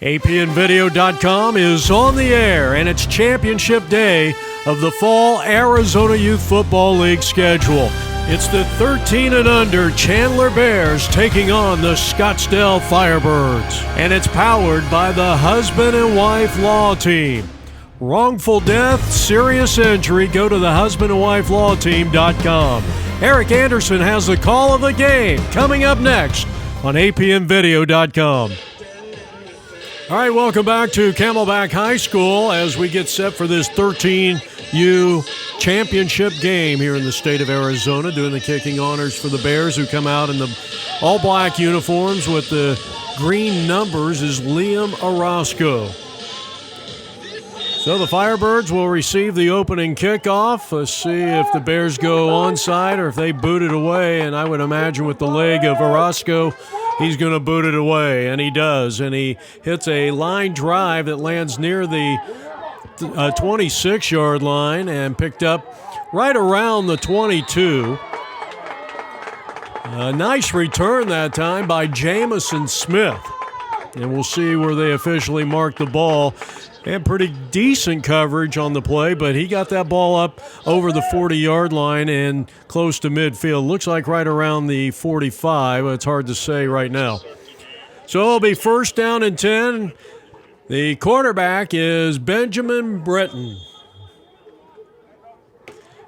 APNvideo.com is on the air, and it's championship day of the Fall Arizona Youth Football League schedule. It's the 13 and under Chandler Bears taking on the Scottsdale Firebirds, and it's powered by the husband and wife law team. Wrongful death, serious injury, go to thehusbandandwifelawteam.com. Eric Anderson has the call of the game coming up next on APNvideo.com. All right, welcome back to Camelback High School as we get set for this 13U championship game here in the state of Arizona. Doing the kicking honors for the Bears, who come out in the all-black uniforms with the green numbers, is Liam Orozco. So the Firebirds will receive the opening kickoff. Let's see if the Bears go onside or if they boot it away, and I would imagine with the leg of Orozco, he's going to boot it away, and he does. And he hits a line drive that lands near the 26-yard line and picked up right around the 22. A nice return that time by Jamison Smith. And we'll see where they officially mark the ball. And pretty decent coverage on the play, but he got that ball up over the 40-yard line and close to midfield. Looks like right around the 45. It's hard to say right now. So it'll be first down and 10. The quarterback is Benjamin Britton.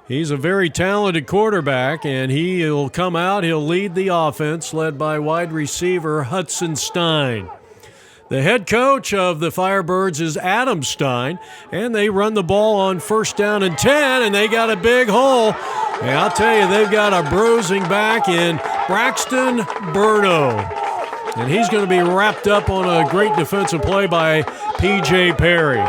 He's a very talented quarterback, and he'll come out. He'll lead the offense, led by wide receiver Hudson Stein. The head coach of the Firebirds is Adam Stein, and they run the ball on first down and 10, and they got a big hole. And I'll tell you, they've got a bruising back in Braxton Burno. And he's going to be wrapped up on a great defensive play by P.J. Perry.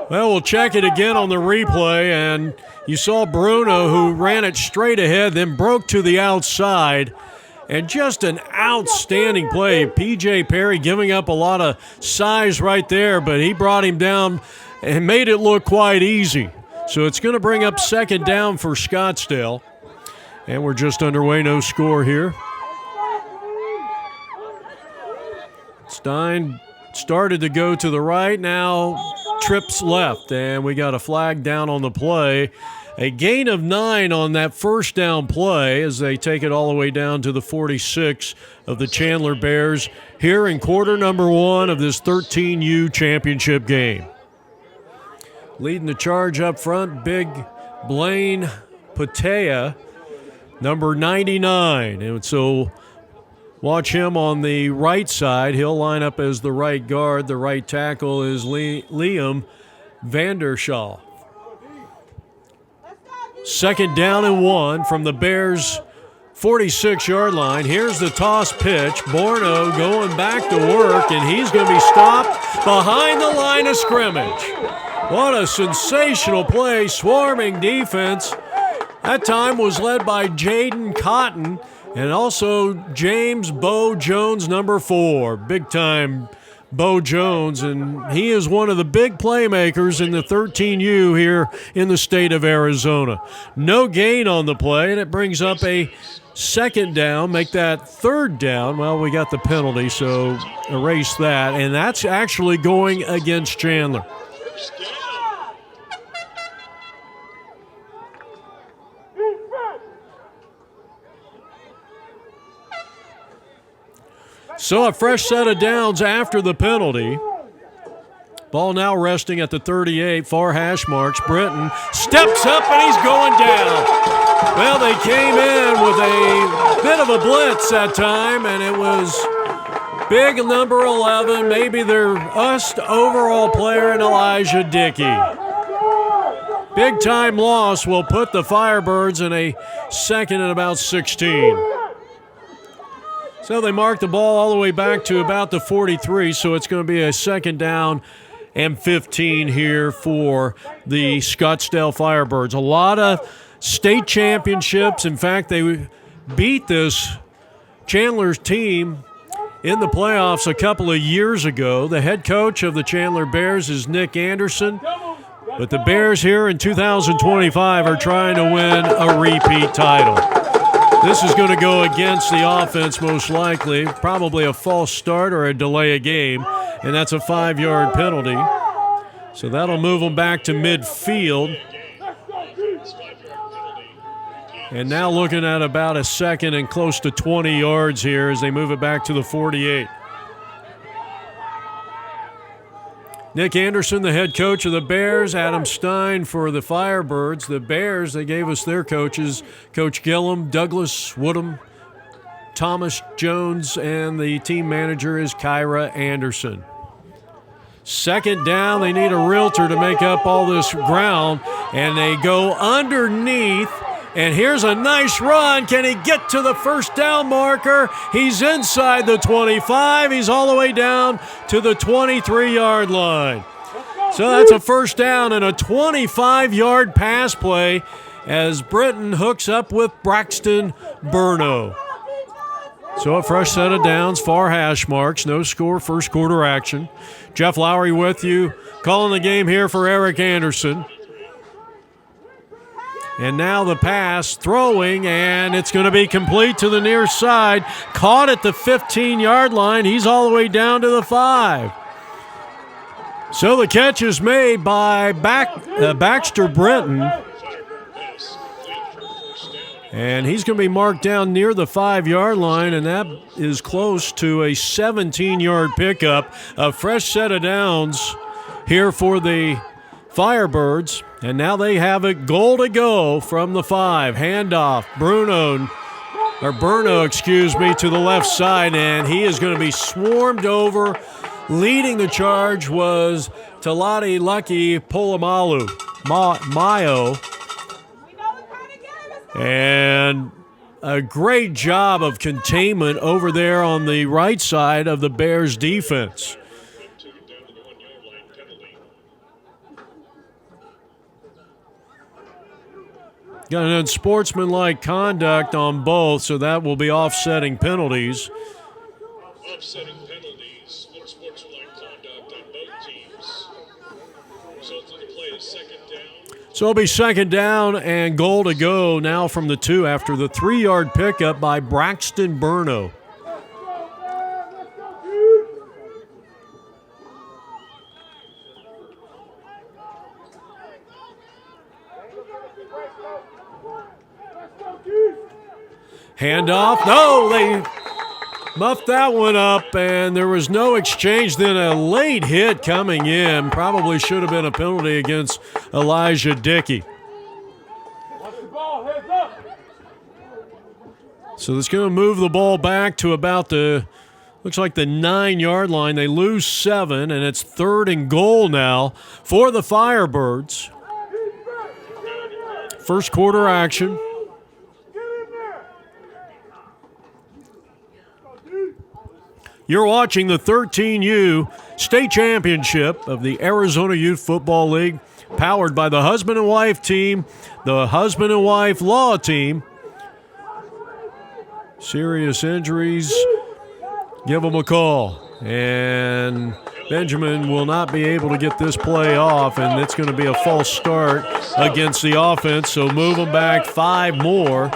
Well, we'll check it again on the replay, and you saw Bruno, who ran it straight ahead, then broke to the outside. And just an outstanding play. P.J. Perry giving up a lot of size right there, but he brought him down and made it look quite easy. So it's going to bring up second down for Scottsdale. And we're just underway, no score here. Stein started to go to the right, now trips left, and we got a flag down on the play. A gain of 9 on that first down play as they take it all the way down to the 46 of the Chandler Bears here in quarter number 1 of this 13U championship game. Leading the charge up front, big Blaine Patea, number 99. And so watch him on the right side. He'll line up as the right guard. The right tackle is Liam Vandershaw. Second down and 1 from the Bears' 46-yard line. Here's the toss pitch. Borno going back to work, and he's going to be stopped behind the line of scrimmage. What a sensational play. Swarming defense. That time was led by Jaden Cotton and also James Bo Jones, number 4. Big-time Bo Jones, and he is one of the big playmakers in the 13U here in the state of Arizona. No gain on the play, and it brings up a second down, make that third down. Well, we got the penalty, so erase that, and that's actually going against Chandler. So a fresh set of downs after the penalty. Ball now resting at the 38, far hash marks. Britton steps up and he's going down. Well, they came in with a bit of a blitz that time, and it was big number 11, maybe their best overall player in Elijah Dickey. Big time loss will put the Firebirds in a second and about 16. So they mark the ball all the way back to about the 43, so it's going to be a second down and 15 here for the Scottsdale Firebirds. A lot of state championships. In fact, they beat this Chandler's team in the playoffs a couple of years ago. The head coach of the Chandler Bears is Nick Anderson, but the Bears here in 2025 are trying to win a repeat title. This is going to go against the offense most likely. Probably a false start or a delay of game, and that's a 5-yard penalty. So that'll move them back to midfield. And now looking at about a second and close to 20 yards here as they move it back to the 48. Nick Anderson, the head coach of the Bears. Adam Stein for the Firebirds. The Bears, they gave us their coaches, Coach Gillum, Douglas Woodham, Thomas Jones, and the team manager is Kyra Anderson. Second down, they need a realtor to make up all this ground, and they go underneath. And here's a nice run. Can he get to the first down marker? He's inside the 25. He's all the way down to the 23-yard line. So that's a first down and a 25-yard pass play as Britton hooks up with Braxton Burno. So a fresh set of downs, far hash marks, no score, first quarter action. Jeff Lowry with you, calling the game here for Eric Anderson. And now the pass, throwing, and it's going to be complete to the near side. Caught at the 15-yard line. He's all the way down to the 5. So the catch is made by Baxter Britton. And he's going to be marked down near the 5-yard line, and that is close to a 17-yard pickup. A fresh set of downs here for the Firebirds. And now they have it goal to go from the 5. Handoff, Burno, to the left side, and he is going to be swarmed over. Leading the charge was Talati Lucky Polamalu Mayo. And a great job of containment over there on the right side of the Bears defense. Got an unsportsmanlike conduct on both, so that will be offsetting penalties. Offsetting penalties, unsportsmanlike conduct on both teams. Result of the play is second down. So it'll be second down and goal to go now from the 2 after the 3-yard pickup by Braxton Burno. Handoff. No, they muffed that one up, and there was no exchange. Then a late hit coming in. Probably should have been a penalty against Elijah Dickey. So it's going to move the ball back to about looks like the 9-yard line. They lose 7, and it's 3rd and goal now for the Firebirds. First quarter action. You're watching the 13U State Championship of the Arizona Youth Football League, powered by the husband and wife team, the husband and wife law team. Serious injuries, give them a call. And Benjamin will not be able to get this play off, and it's going to be a false start against the offense, so move them back 5 more.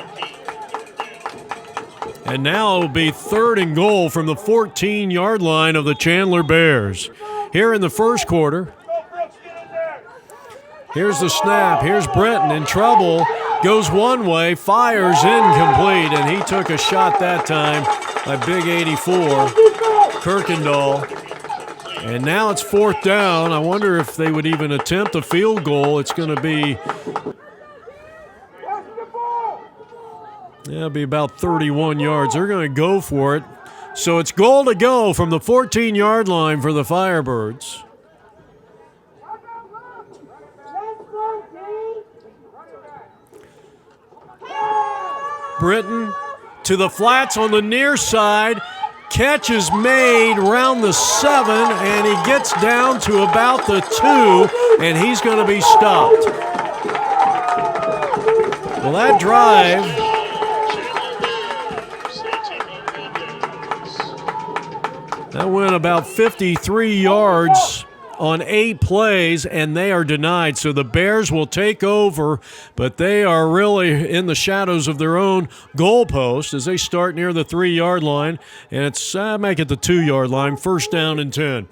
And now it'll be 3rd and goal from the 14-yard line of the Chandler Bears. Here in the first quarter. Here's the snap. Here's Britton in trouble. Goes one way, fires incomplete, and he took a shot that time by Big 84, Kirkendall. And now it's 4th down. I wonder if they would even attempt a field goal. It's going to be... it'll be about 31 yards. They're going to go for it. So it's goal to go from the 14-yard line for the Firebirds. Britton to the flats on the near side. Catch is made around the 7, and he gets down to about the 2, and he's going to be stopped. Well, that drive... that went about 53 yards on 8 plays, and they are denied. So the Bears will take over, but they are really in the shadows of their own goalpost as they start near the 3-yard line, and it's make it the 2-yard line, 1st down and 10.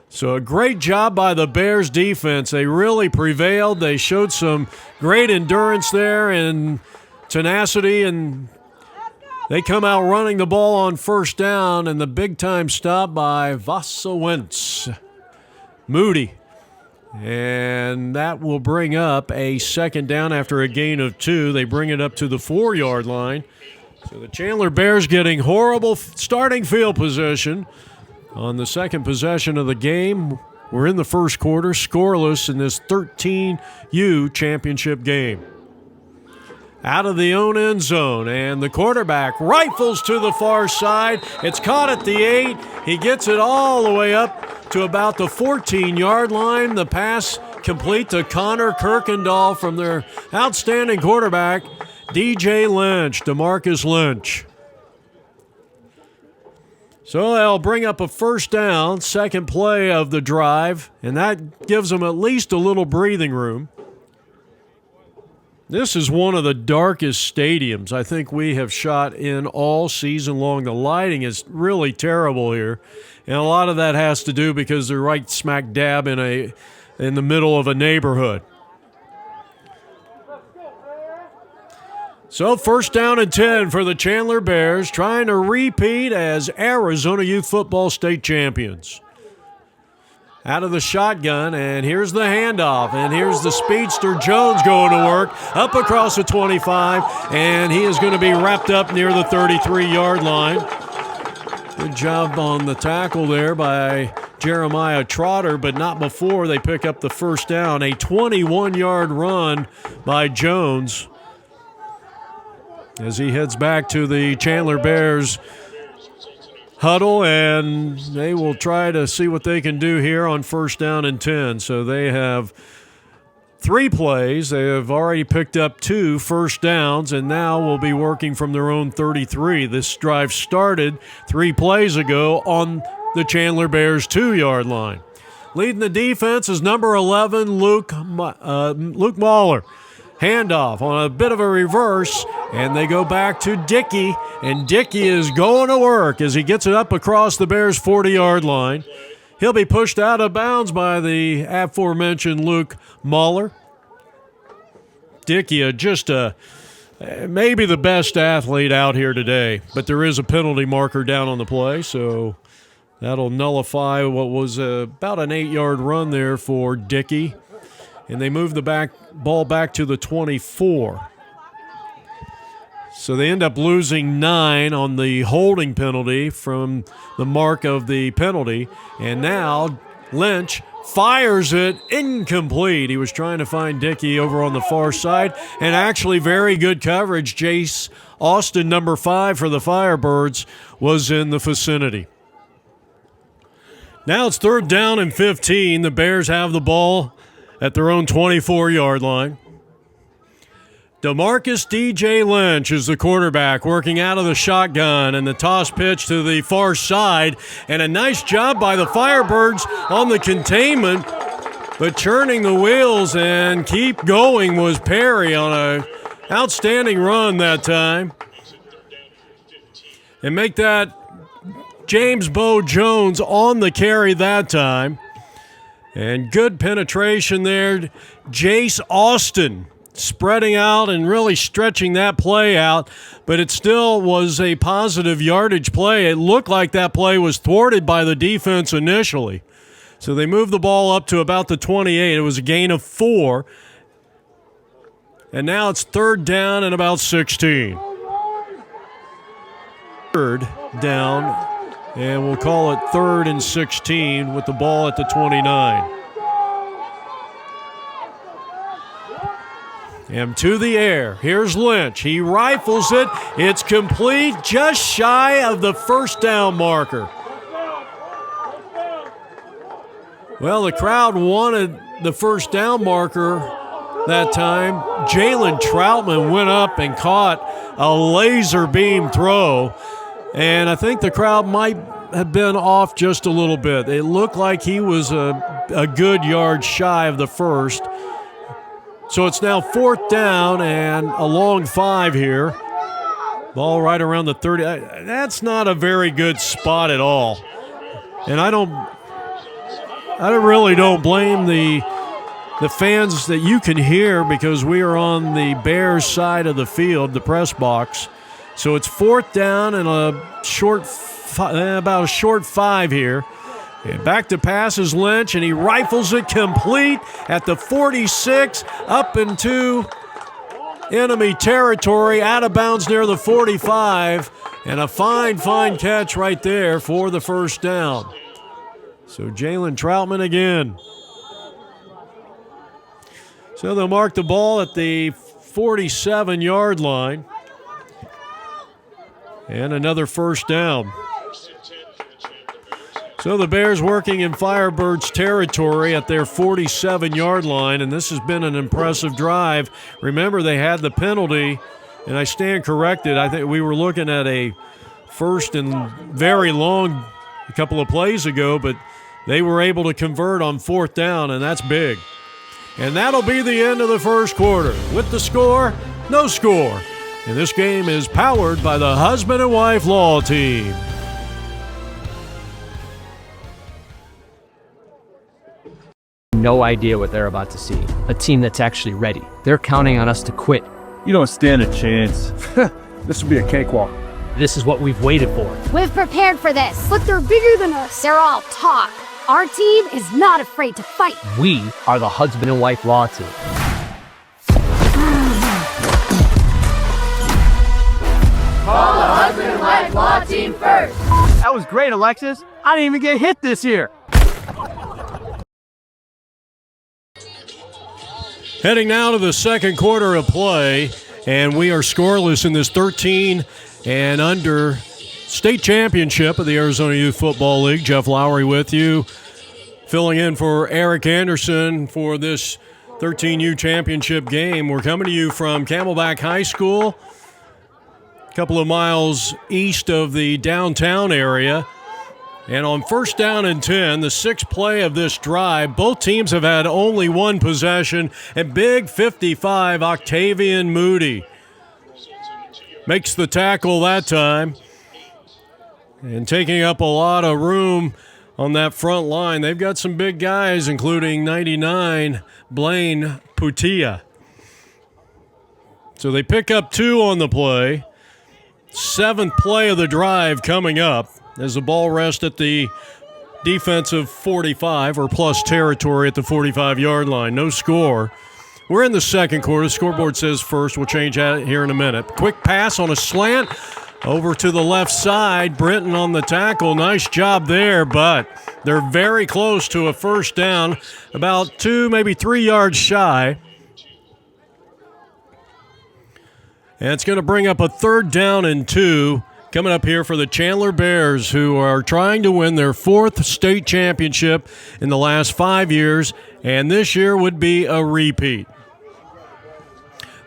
So a great job by the Bears defense. They really prevailed. They showed some great endurance there and tenacity, and they come out running the ball on 1st down, and the big-time stop by Vasewentz. Moody. And that will bring up a 2nd down after a gain of 2. They bring it up to the 4-yard line. So the Chandler Bears getting horrible starting field position on the 2nd possession of the game. We're in the 1st quarter, scoreless in this 13U championship game. Out of the own end zone, and the quarterback rifles to the far side. It's caught at the 8. He gets it all the way up to about the 14-yard line. The pass complete to Connor Kirkendall from their outstanding quarterback, DJ Lynch, DeMarcus Lynch. So they'll bring up a 1st down, 2nd play of the drive, and that gives them at least a little breathing room. This is one of the darkest stadiums I think we have shot in all season long. The lighting is really terrible here, and a lot of that has to do because they're right smack dab in the middle of a neighborhood. So 1st down and 10 for the Chandler Bears, trying to repeat as Arizona Youth Football State champions. Out of the shotgun, and here's the handoff, and here's the speedster Jones going to work, up across the 25, and he is going to be wrapped up near the 33-yard line. Good job on the tackle there by Jeremiah Trotter, but not before they pick up the 1st down. A 21-yard run by Jones as he heads back to the Chandler Bears huddle, and they will try to see what they can do here on 1st down and 10. So they have 3 plays. They have already picked up 2 first downs, and now will be working from their own 33. This drive started 3 plays ago on the Chandler Bears 2-yard line. Leading the defense is number 11, Luke Mahler. Handoff on a bit of a reverse, and they go back to Dickey, and Dickey is going to work as he gets it up across the Bears' 40-yard line. He'll be pushed out of bounds by the aforementioned Luke Mahler. Dickey, maybe the best athlete out here today, but there is a penalty marker down on the play, so that'll nullify what was about an 8-yard run there for Dickey. And they move the ball back to the 24. So they end up losing 9 on the holding penalty from the mark of the penalty. And now Lynch fires it incomplete. He was trying to find Dickey over on the far side, and actually very good coverage. Jace Austin, number 5 for the Firebirds, was in the vicinity. Now it's 3rd down and 15. The Bears have the ball at their own 24-yard line. DeMarcus DJ Lynch is the quarterback, working out of the shotgun, and the toss pitch to the far side, and a nice job by the Firebirds on the containment, but churning the wheels and keep going was Perry on an outstanding run that time. And make that James Bo Jones on the carry that time. And good penetration there. Jace Austin spreading out and really stretching that play out, but it still was a positive yardage play. It looked like that play was thwarted by the defense initially. So they moved the ball up to about the 28. It was a gain of 4. And now it's 3rd down and about 16. 3rd down. And we'll call it 3rd and 16 with the ball at the 29. And to the air. Here's Lynch. He rifles it. It's complete, just shy of the 1st down marker. Well, the crowd wanted the 1st down marker that time. Jalen Troutman went up and caught a laser beam throw. And I think the crowd might have been off just a little bit. It looked like he was a good yard shy of the first. So it's now 4th down and a long 5 here. Ball right around the 30. That's not a very good spot at all. And I really don't blame the fans that you can hear, because we are on the Bears side of the field, the press box. So it's 4th down and about a short 5 here. And back to pass is Lynch, and he rifles it complete at the 46, up into enemy territory, out of bounds near the 45, and a fine catch right there for the first down. So Jalen Troutman again. So they'll mark the ball at the 47-yard line. And another first down. So the Bears working in Firebirds territory at their 47-yard line, and this has been an impressive drive. Remember, they had the penalty, and I stand corrected. I think we were looking at a first and very long a couple of plays ago, but they were able to convert on 4th down, and that's big. And that'll be the end of the first quarter. With the score, no score. And this game is powered by the Husband and Wife Law Team. No idea what they're about to see. A team that's actually ready. They're counting on us to quit. You don't stand a chance. This will be a cakewalk. This is what we've waited for. We've prepared for this. But they're bigger than us. They're all talk. Our team is not afraid to fight. We are the Husband and Wife Law Team. Call the Husband and Wife Law Team first. That was great, Alexis. I didn't even get hit this year. Heading now to the second quarter of play, and we are scoreless in this 13 and under state championship of the Arizona Youth Football League. Jeff Lowry with you, filling in for Eric Anderson for this 13U championship game. We're coming to you from Camelback High School, a couple of miles east of the downtown area. And on 1st down and 10, the 6th play of this drive, both teams have had only one possession, and big 55, Octavian Moody makes the tackle that time. And taking up a lot of room on that front line. They've got some big guys, including 99, Blaine Putia. So they pick up 2 on the play. 7th play of the drive coming up as the ball rests at the defensive 45 or plus territory at the 45-yard line. No score. We're in the second quarter. The scoreboard says first. We'll change that here in a minute. Quick pass on a slant over to the left side. Brenton on the tackle. Nice job there, but they're very close to a first down, about 2, maybe 3 yards shy. And it's going to bring up a 3rd down and 2 coming up here for the Chandler Bears, who are trying to win their 4th state championship in the last 5 years, and this year would be a repeat.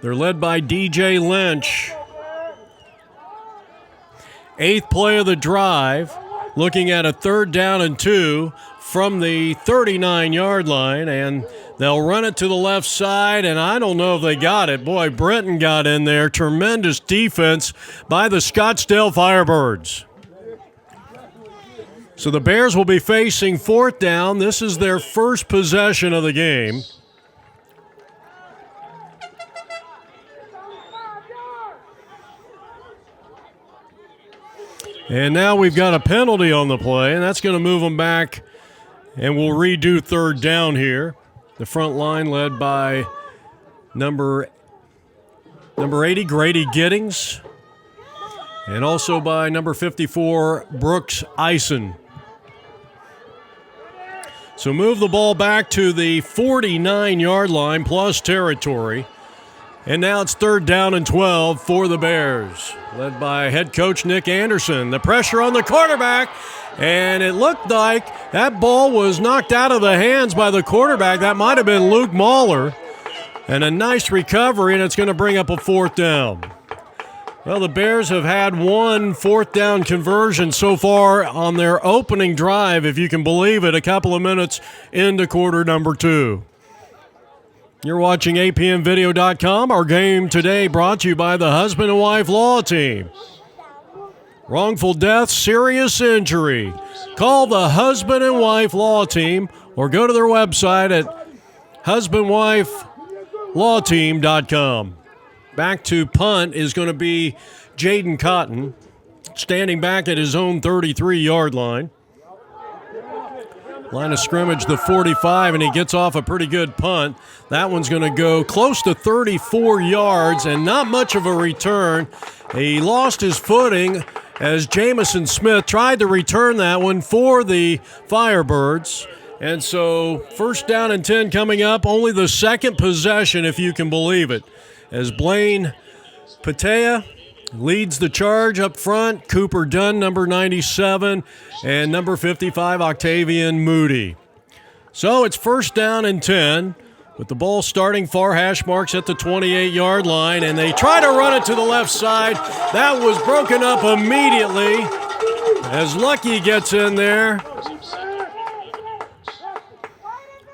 They're led by DJ Lynch. 8th play of the drive, looking at a 3rd down and 2 from the 39-yard line, and they'll run it to the left side, and I don't know if they got it. Boy, Brenton got in there. Tremendous defense by the Scottsdale Firebirds. So the Bears will be facing 4th down. This is their first possession of the game. And now we've got a penalty on the play, and that's going to move them back, and we'll redo 3rd down here. The front line led by number 80, Grady Giddings, and also by number 54, Brooks Eisen. So move the ball back to the 49-yard line plus territory. And now it's 3rd down and 12 for the Bears, led by head coach Nick Anderson. The pressure on the quarterback, and it looked like that ball was knocked out of the hands by the quarterback. That might have been Luke Mahler. And a nice recovery, and it's going to bring up a 4th down. Well, the Bears have had one fourth down conversion so far on their opening drive, if you can believe it, a couple of minutes into quarter number 2. You're watching APMvideo.com. Our game today brought to you by the Husband and Wife Law Team. Wrongful death, serious injury. Call the Husband and Wife Law Team or go to their website at husbandwifelawteam.com. Back to punt is going to be Jaden Cotton, standing back at his own 33-yard line. Line of scrimmage, the 45, and he gets off a pretty good punt. That one's going to go close to 34 yards and not much of a return. He lost his footing as Jamison Smith tried to return that one for the Firebirds. And so first down and 10 coming up, only the second possession, if you can believe it, as Blaine Patea leads the charge up front. Cooper Dunn, number 97, and number 55, Octavian Moody. So it's first down and 10 with the ball starting far hash marks at the 28-yard line, and they try to run it to the left side. That was broken up immediately as Lucky gets in there.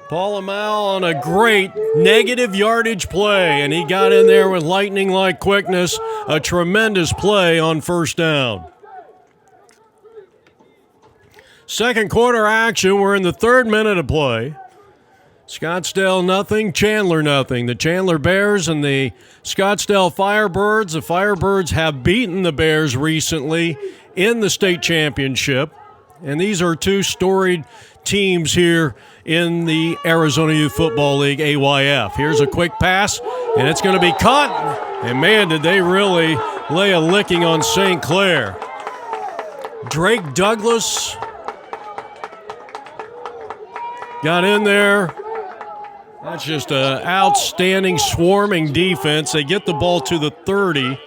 Paul Amal on a great negative yardage play, and he got in there with lightning-like quickness. A tremendous play on first down. Second quarter action. We're in the third minute of play. Scottsdale nothing, Chandler nothing. The Chandler Bears and the Scottsdale Firebirds. The Firebirds have beaten the Bears recently in the state championship, and these are two storied teams here in the Arizona Youth Football League, AYF. Here's a quick pass, and it's going to be caught. And, man, did they really lay a licking on St. Clair. Drake Douglas got in there. That's just an outstanding swarming defense. They get the ball to the 30.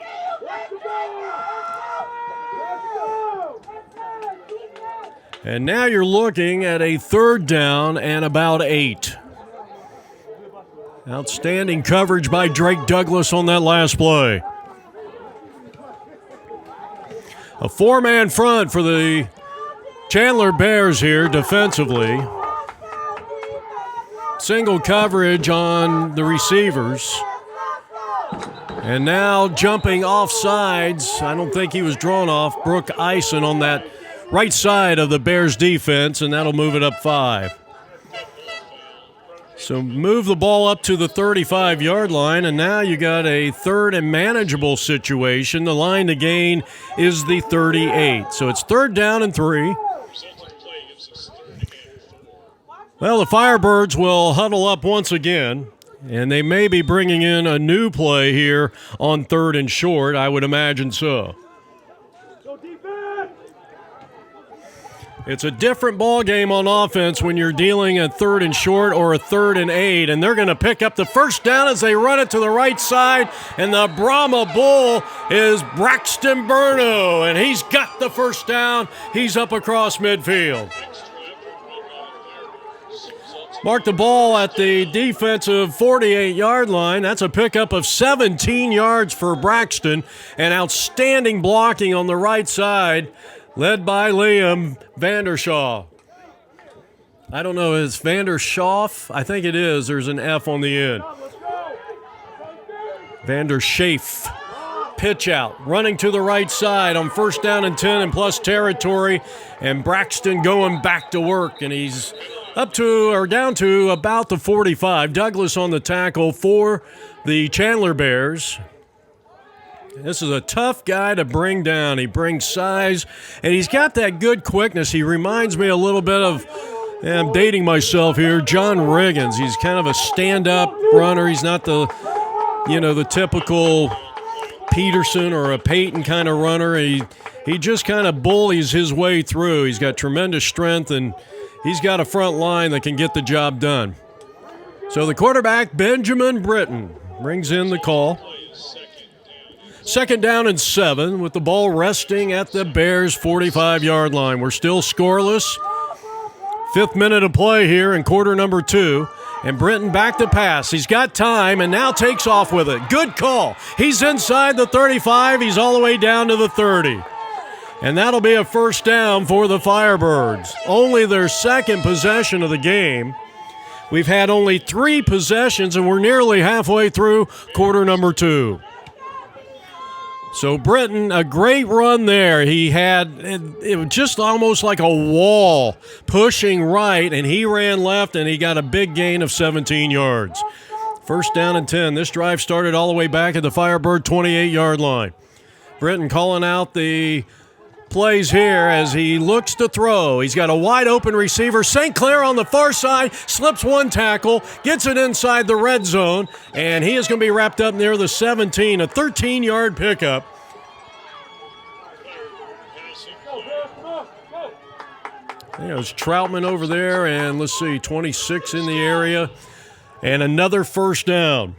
And now you're looking at a third down and about 8. Outstanding coverage by Drake Douglas on that last play. A 4-man front for the Chandler Bears here defensively. Single coverage on the receivers. And now jumping off sides. I don't think he was drawn off. Brooke Eisen on that right side of the Bears defense, and that'll move it up 5. So move the ball up to the 35-yard line, and now you got a third and manageable situation. The line to gain is the 38. So it's third down and 3. Well, the Firebirds will huddle up once again, and they may be bringing in a new play here on third and short. I would imagine so. It's a different ball game on offense when you're dealing a third and short or a third and 8, and they're going to pick up the first down as they run it to the right side, and the Brahma Bull is Braxton Burno, and he's got the first down. He's up across midfield. Mark the ball at the defensive 48-yard line. That's a pickup of 17 yards for Braxton, and outstanding blocking on the right side, led by Liam Vandershaw. I don't know, is Vanderschaff? I think it is. There's an F on the end. Vanderschaaf. Pitch out, running to the right side on first down and 10 and plus territory, and Braxton going back to work, and he's up to or down to about the 45. Douglas on the tackle for the Chandler Bears. This is a tough guy to bring down. He brings size, and he's got that good quickness. He reminds me a little bit of, I'm dating myself here, John Riggins. He's kind of a stand-up runner. He's not the typical Peterson or a Peyton kind of runner. He just kind of bullies his way through. He's got tremendous strength, and he's got a front line that can get the job done. So the quarterback, Benjamin Britton, brings in the call. Second down and 7 with the ball resting at the Bears' 45-yard line. We're still scoreless. 5th minute of play here in quarter number 2. And Britton back to pass. He's got time and now takes off with it. Good call. He's inside the 35. He's all the way down to the 30. And that'll be a first down for the Firebirds. Only their second possession of the game. We've had only 3 possessions, and we're nearly halfway through quarter number 2. So Britton, a great run there. He had it was just almost like a wall pushing right, and he ran left, and he got a big gain of 17 yards. First down and 10. This drive started all the way back at the Firebird 28-yard line. Britton calling out the plays here as he looks to throw. He's got a wide open receiver. St. Clair on the far side, slips one tackle, gets it inside the red zone, and he is going to be wrapped up near the 17, a 13-yard pickup. There's Troutman over there, and let's see, 26 in the area, and another first down.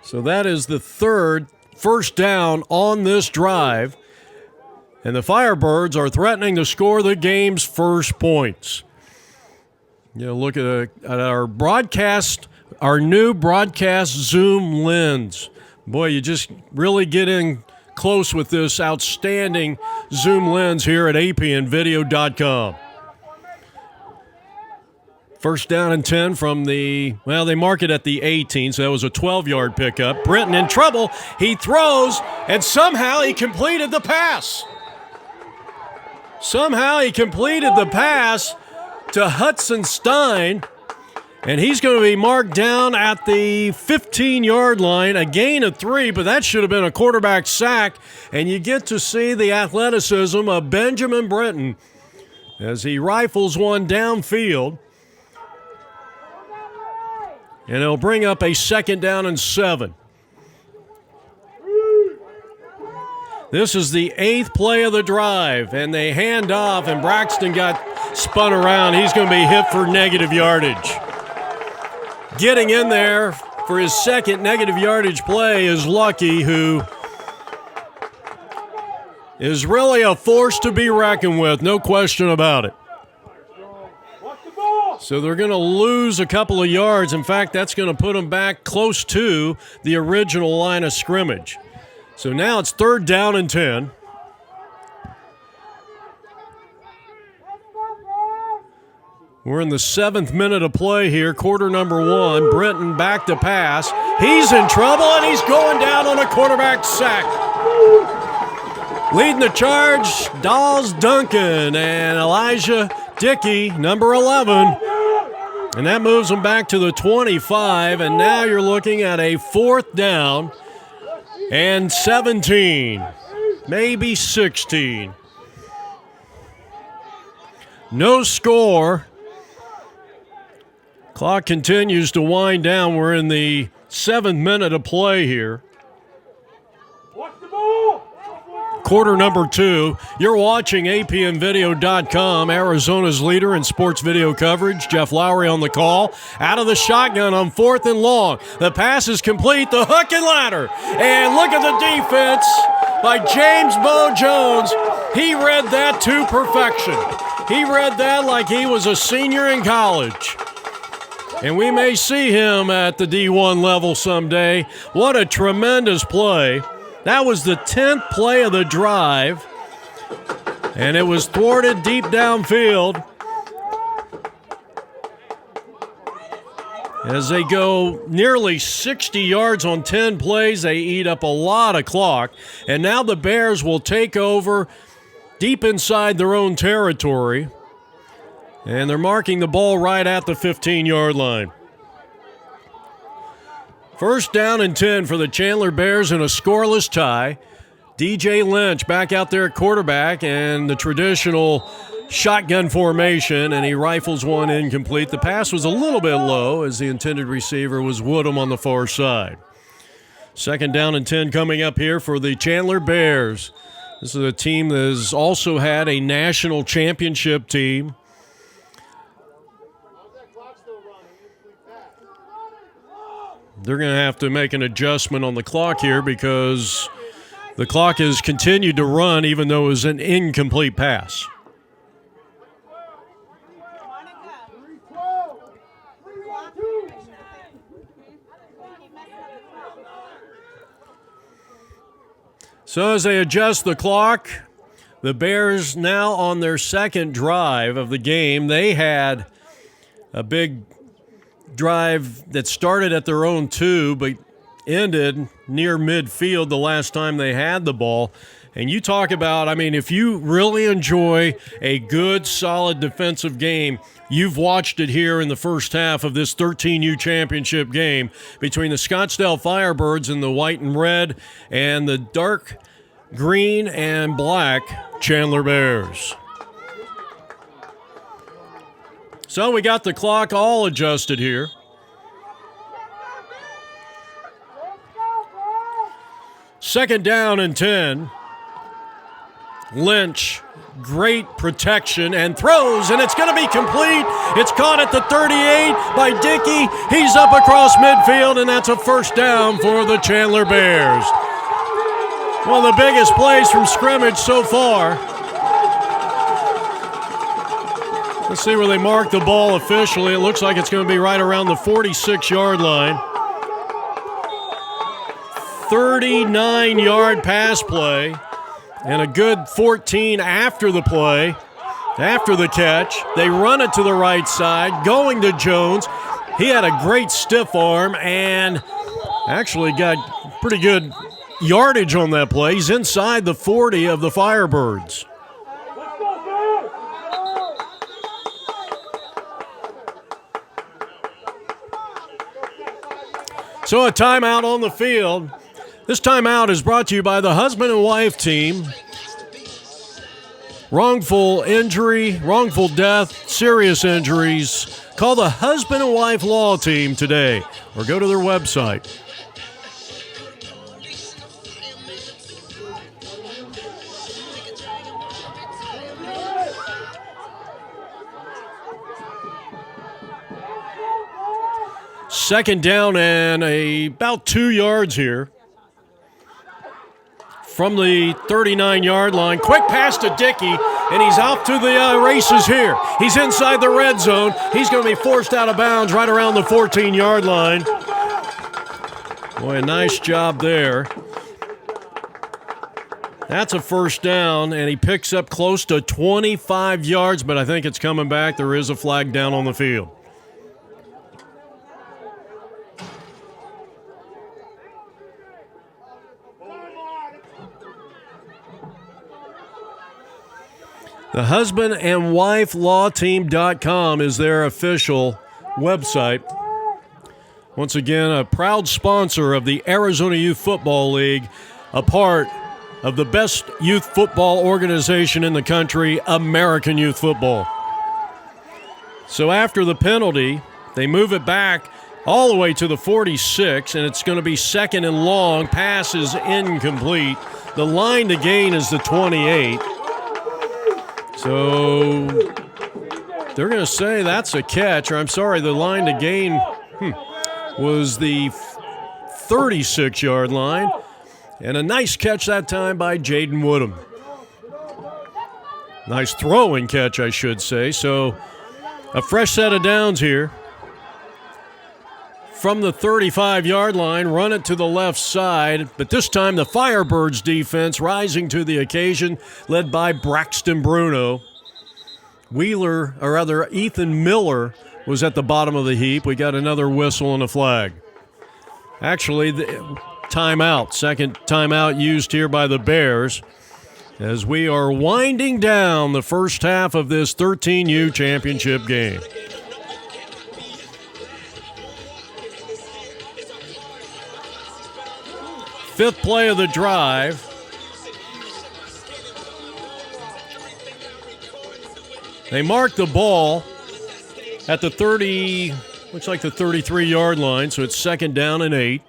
So that is the third first down on this drive. And the Firebirds are threatening to score the game's first points. Look at our broadcast, our new broadcast zoom lens. Boy, you just really get in close with this outstanding zoom lens here at apnvideo.com. First down and 10 from they mark it at the 18, so that was a 12-yard pickup. Britton in trouble. He throws, and somehow he completed the pass. Somehow he completed the pass to Hudson Stein, and he's going to be marked down at the 15-yard line, a gain of 3, but that should have been a quarterback sack, and you get to see the athleticism of Benjamin Britton as he rifles one downfield, and it'll bring up a second down and 7. This is the 8th play of the drive, and they hand off, and Braxton got spun around. He's going to be hit for negative yardage. Getting in there for his second negative yardage play is Lucky, who is really a force to be reckoned with, no question about it. So they're going to lose a couple of yards. In fact, that's going to put them back close to the original line of scrimmage. So now it's third down and 10. We're in the 7th minute of play here, quarter number 1. Britton back to pass. He's in trouble, and he's going down on a quarterback sack. Leading the charge, Dawes Duncan and Elijah Dickey, number 11. And that moves them back to the 25, and now you're looking at a 4th down and 17, maybe 16. No score. Clock continues to wind down. We're in the 7th minute of play here. Quarter number 2. You're watching apnvideo.com, Arizona's leader in sports video coverage. Jeff Lowry on the call. Out of the shotgun on 4th and long. The pass is complete. The hook and ladder. And look at the defense by James Bo Jones. He read that to perfection. He read that like he was a senior in college. And we may see him at the D1 level someday. What a tremendous play. That was the 10th play of the drive, and it was thwarted deep downfield. As they go nearly 60 yards on 10 plays, they eat up a lot of clock, and now the Bears will take over deep inside their own territory, and they're marking the ball right at the 15-yard line. First down and 10 for the Chandler Bears in a scoreless tie. DJ Lynch back out there at quarterback and the traditional shotgun formation, and he rifles one incomplete. The pass was a little bit low as the intended receiver was Woodham on the far side. Second down and 10 coming up here for the Chandler Bears. This is a team that has also had a national championship team. They're going to have to make an adjustment on the clock here because the clock has continued to run even though it was an incomplete pass. So as they adjust the clock, the Bears now on their second drive of the game. They had a big drive that started at their own 2, but ended near midfield the last time they had the ball. And you talk about, if you really enjoy a good, solid defensive game, you've watched it here in the first half of this 13U championship game between the Scottsdale Firebirds in the white and red and the dark green and black Chandler Bears. So we got the clock all adjusted here. Second down and 10. Lynch, great protection, and throws, and it's going to be complete. It's caught at the 38 by Dickey. He's up across midfield, and that's a first down for the Chandler Bears. One of the biggest plays from scrimmage so far. Let's see where they mark the ball officially. It looks like it's going to be right around the 46-yard line. 39-yard pass play. And a good 14 after the play, after the catch. They run it to the right side, going to Jones. He had a great stiff arm and actually got pretty good yardage on that play. He's inside the 40 of the Firebirds. So a timeout on the field. This timeout is brought to you by the husband and wife team. Wrongful injury, wrongful death, serious injuries. Call the husband and wife law team today or go to their website. Second down and about 2 yards here. From the 39-yard line, quick pass to Dickey, and he's out to the races here. He's inside the red zone. He's going to be forced out of bounds right around the 14-yard line. Boy, a nice job there. That's a first down, and he picks up close to 25 yards, but I think it's coming back. There is a flag down on the field. The husbandandwifelawteam.com is their official website. Once again, a proud sponsor of the Arizona Youth Football League, a part of the best youth football organization in the country, American Youth Football. So after the penalty, they move it back all the way to the 46, and it's going to be second and long. Pass is incomplete. The line to gain is the 28. So they're going to say that's a catch, or I'm sorry, the line to gain was the 36-yard line. And a nice catch that time by Jaden Woodham. Nice throwing catch, I should say. So a fresh set of downs here. From the 35-yard line, run it to the left side. But this time the Firebirds defense rising to the occasion, led by Braxton Bruno. Ethan Miller was at the bottom of the heap. We got another whistle and a flag. Actually, the timeout, second timeout used here by the Bears as we are winding down the first half of this 13U championship game. Fifth play of the drive. They mark the ball at the 33-yard line, so it's second down and 8.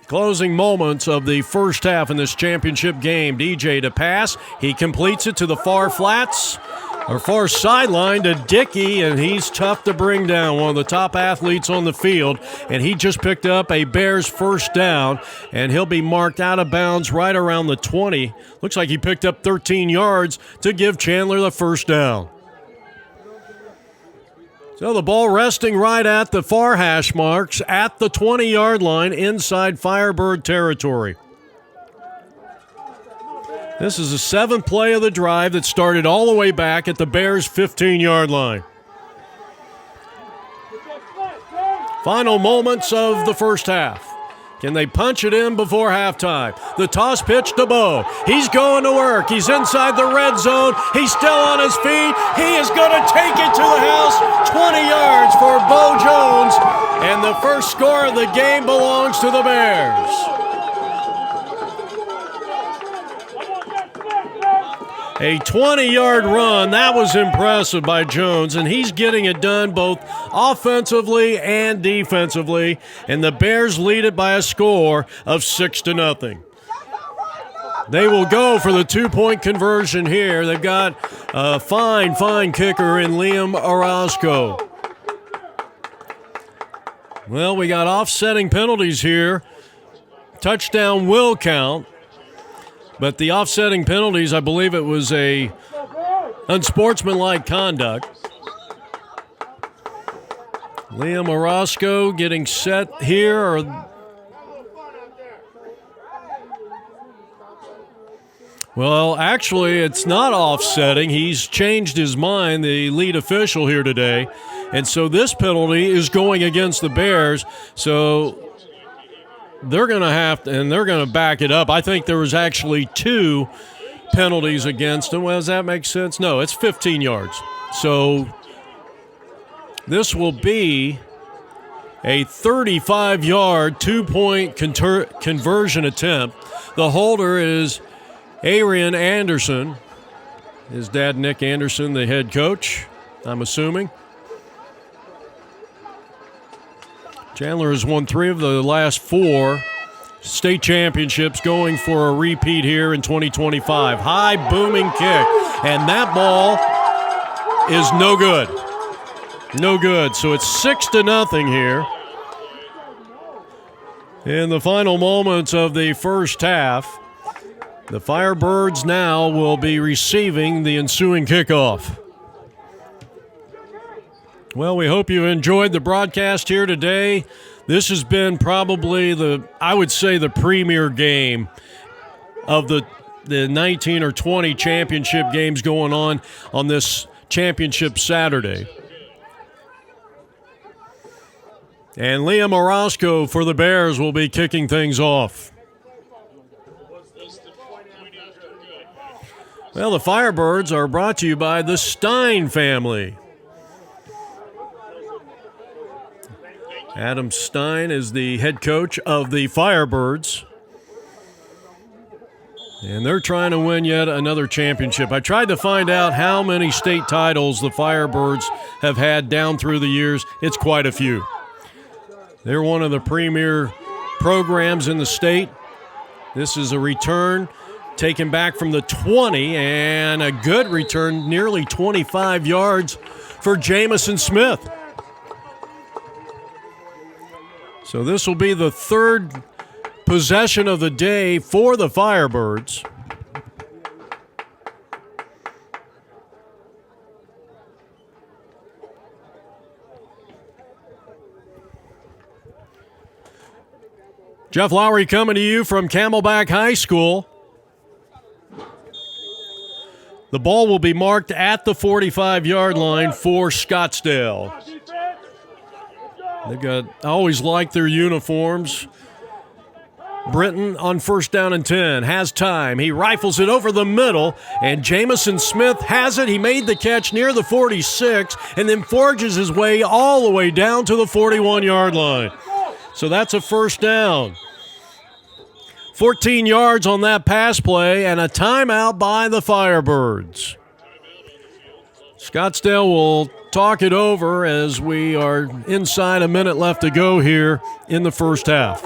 Closing moments of the first half in this championship game. DJ to pass. He completes it to the far flats, or far sideline to Dickey, and he's tough to bring down. One of the top athletes on the field, and he just picked up a Bears first down, and he'll be marked out of bounds right around the 20. Looks like he picked up 13 yards to give Chandler the first down. So the ball resting right at the far hash marks at the 20-yard line inside Firebird territory. This is the 7th play of the drive that started all the way back at the Bears' 15-yard line. Final moments of the first half. Can they punch it in before halftime? The toss pitch to Bo. He's going to work. He's inside the red zone. He's still on his feet. He is going to take it to the house. 20 yards for Bo Jones. And the first score of the game belongs to the Bears. A 20-yard run. That was impressive by Jones, and he's getting it done both offensively and defensively, and the Bears lead it by a score of 6-0. They will go for the 2-point conversion here. They've got a fine kicker in Liam Orozco. Well, we got offsetting penalties here. Touchdown will count. But the offsetting penalties, I believe it was a unsportsmanlike conduct. Liam Orozco getting set here. Well, actually, it's not offsetting. He's changed his mind, the lead official here today. And so this penalty is going against the Bears. So they're going to have to, and they're going to back it up. I think there was actually 2 penalties against him. Well, does that make sense? No, it's 15 yards. So this will be a 35-yard 2-point conversion attempt. The holder is Arian Anderson. His dad, Nick Anderson, the head coach, I'm assuming. Chandler has won 3 of the last 4 state championships, going for a repeat here in 2025. High booming kick, and that ball is no good. No good. So it's 6-0 here in the final moments of the first half. The Firebirds now will be receiving the ensuing kickoff. Well, we hope you enjoyed the broadcast here today. This has been probably I would say the premier game of the 19 or 20 championship games going on this championship Saturday. And Liam Orozco for the Bears will be kicking things off. Well, the Firebirds are brought to you by the Stein family. Adam Stein is the head coach of the Firebirds. And they're trying to win yet another championship. I tried to find out how many state titles the Firebirds have had down through the years. It's quite a few. They're one of the premier programs in the state. This is a return taken back from the 20, and a good return, nearly 25 yards for Jamison Smith. So this will be the 3rd possession of the day for the Firebirds. Jeff Lowry coming to you from Camelback High School. The ball will be marked at the 45-yard line for Scottsdale. I always like their uniforms. Britton on 1st down and 10, has time. He rifles it over the middle, and Jamison Smith has it. He made the catch near the 46 and then forges his way all the way down to the 41-yard line. So that's a 1st down. 14 yards on that pass play and a timeout by the Firebirds. Scottsdale will talk it over as we are inside a minute left to go here in the first half.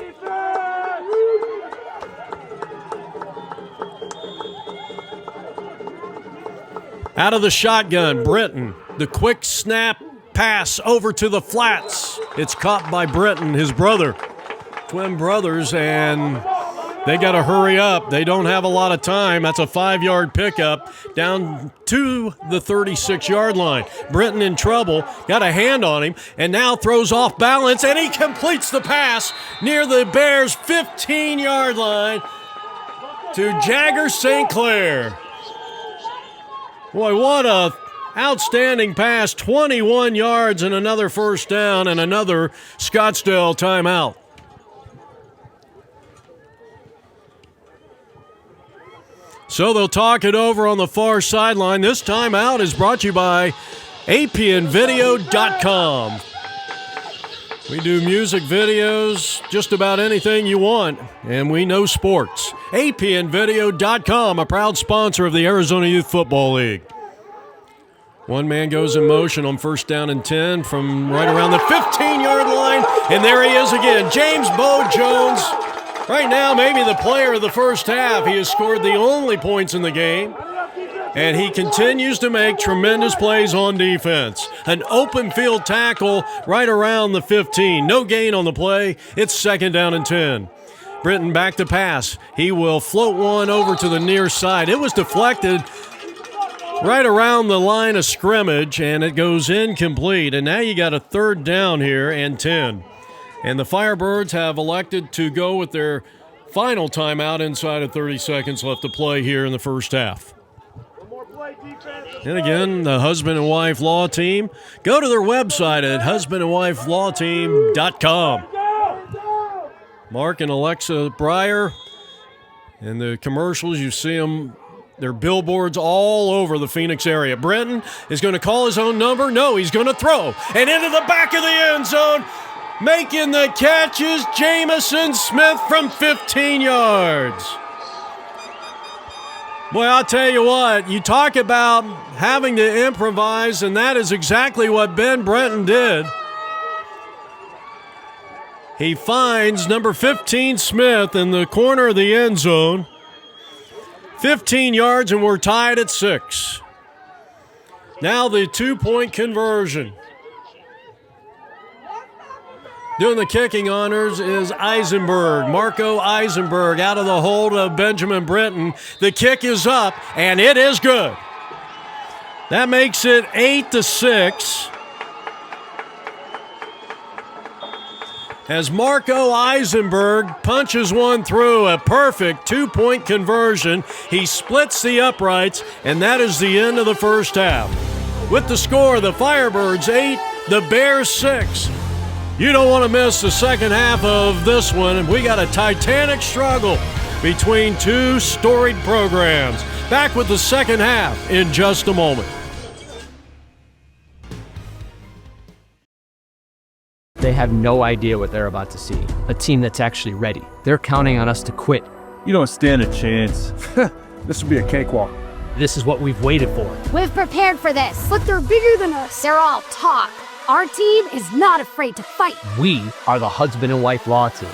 Out of the shotgun, Britton. The quick snap pass over to the flats. It's caught by Britton, his brother. Twin brothers, and they got to hurry up. They don't have a lot of time. That's a 5-yard pickup down to the 36-yard line. Britton in trouble, got a hand on him, and now throws off balance, and he completes the pass near the Bears' 15-yard line. to Jagger St. Clair. Boy, what a outstanding pass. 21 yards and another first down and another Scottsdale timeout. So they'll talk it over on the far sideline. This timeout is brought to you by apnvideo.com. We do music videos, just about anything you want, and we know sports. apnvideo.com, a proud sponsor of the Arizona Youth Football League. One man goes in motion on first down and 10 from right around the 15-yard line, and there he is again, James Bo Jones. Right now, maybe the player of the first half. He has scored the only points in the game, and he continues to make tremendous plays on defense. An open field tackle right around the 15. No gain on the play. It's second down and 10. Britton back to pass. He will float one over to the near side. It was deflected right around the line of scrimmage, and it goes incomplete. And now you got a third down here and 10. And the Firebirds have elected to go with their final timeout inside of 30 seconds left to play here in the first half. And again, the husband and wife law team, go to their website at husbandandwifelawteam.com. Mark and Alexa Breyer, and the commercials, you see them, they're billboards all over the Phoenix area. Brenton is going to call his own number. No, he's going to throw. And into the back of the end zone. Making the catch is Jamison Smith from 15 yards. Boy, I'll tell you what, you talk about having to improvise, and that is exactly what Ben Brenton did. He finds number 15 Smith in the corner of the end zone. 15 yards, and we're tied at 6. Now the 2-point conversion. Doing the kicking honors is Eisenberg. Marco Eisenberg out of the hold of Benjamin Britton. The kick is up, and it is good. That makes it 8-6. As Marco Eisenberg punches one through, a perfect 2-point conversion. He splits the uprights, and that is the end of the first half. With the score, the Firebirds 8, the Bears 6. You don't want to miss the second half of this one. We got a titanic struggle between two storied programs. Back with the second half in just a moment. They have no idea what they're about to see. A team that's actually ready. They're counting on us to quit. You don't stand a chance. This will be a cakewalk. This is what we've waited for. We've prepared for this. But they're bigger than us. They're all talk. Our team is not afraid to fight. We are the husband and wife law team.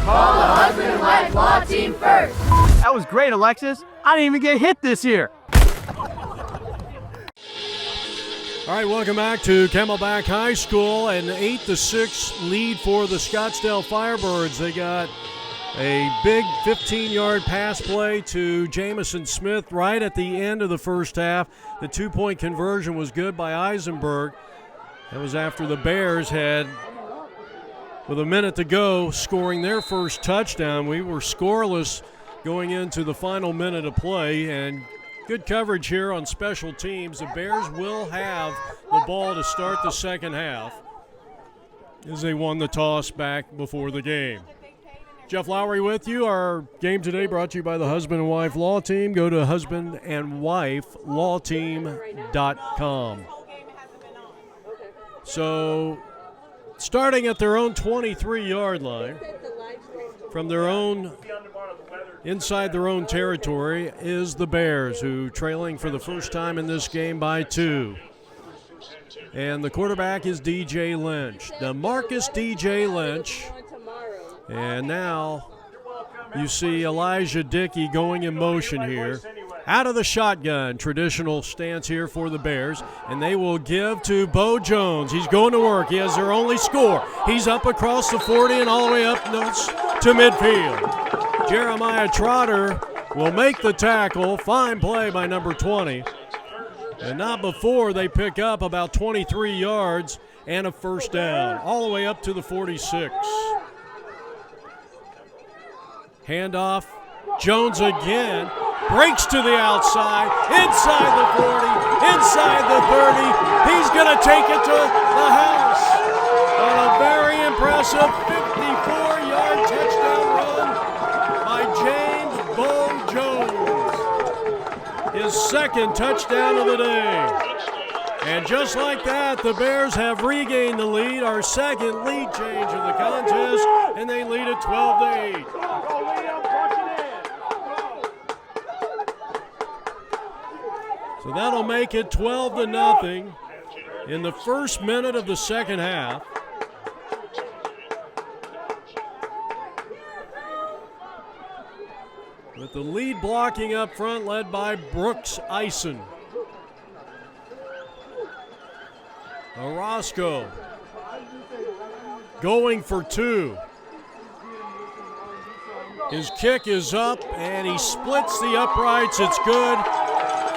Call the husband and wife law team first. That was great, Alexis. I didn't even get hit this year. All right, welcome back to Camelback High School. An 8-6 lead for the Scottsdale Firebirds. They got a big 15-yard pass play to Jamison Smith right at the end of the first half. The 2-point conversion was good by Eisenberg. That was after the Bears had, with a minute to go, scoring their first touchdown. We were scoreless going into the final minute of play, and good coverage here on special teams. The Bears will have the ball to start the second half as they won the toss back before the game. Jeff Lowry with you. Our game today brought to you by the Husband and Wife Law Team. Go to husbandandwifelawteam.com. So, starting at their own 23-yard line, from their own, inside their own territory, is the Bears, who trailing for the first time in this game by 2. And the quarterback is DJ Lynch. DeMarcus DJ Lynch. And now you see Elijah Dickey going in motion here. Out of the shotgun, traditional stance here for the Bears. And they will give to Bo Jones. He's going to work. He has their only score. He's up across the 40 and all the way up to midfield. Jeremiah Trotter will make the tackle. Fine play by number 20. And not before they pick up about 23 yards and a first down, all the way up to the 46. Handoff. Jones again. Breaks to the outside. Inside the 40. Inside the 30. He's going to take it to the house. On a very impressive 54-yard touchdown run by James Bo Jones. His second touchdown of the day. And just like that, the Bears have regained the lead, our second lead change of the contest, and they lead it 12-8. So that'll make it 12-0 in the first minute of the second half. With the lead blocking up front, led by Brooks Eisen. Orozco going for two. His kick is up, and he splits the uprights. It's good.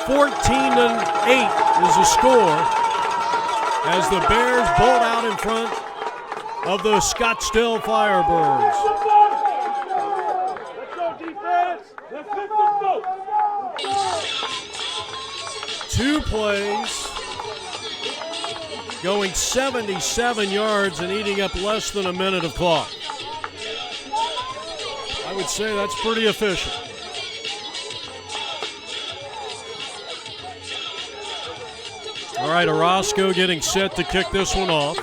14-8 is the score as the Bears bolt out in front of the Scottsdale Firebirds. Two plays, going 77 yards and eating up less than a minute of clock. I would say that's pretty efficient. All right, Orozco getting set to kick this one off.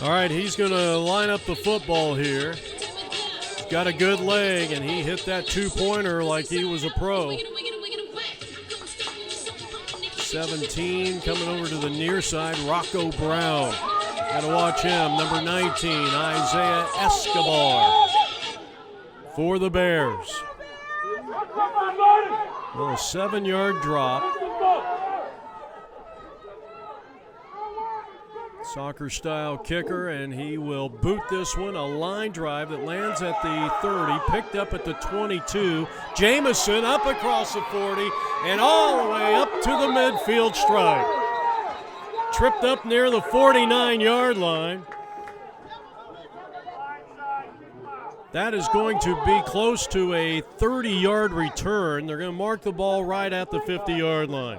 All right, he's going to line up the football here. He's got a good leg, and he hit that two-pointer like he was a pro. 17 coming over to the near side, Rocco Brown. Got to watch him. Number 19, Isaiah Escobar for the Bears. Well, a 7-yard drop. Soccer-style kicker, and he will boot this one. A line drive that lands at the 30, picked up at the 22. Jamison up across the 40, and all the way up to the midfield stripe. Tripped up near the 49-yard line. That is going to be close to a 30-yard return. They're going to mark the ball right at the 50-yard line.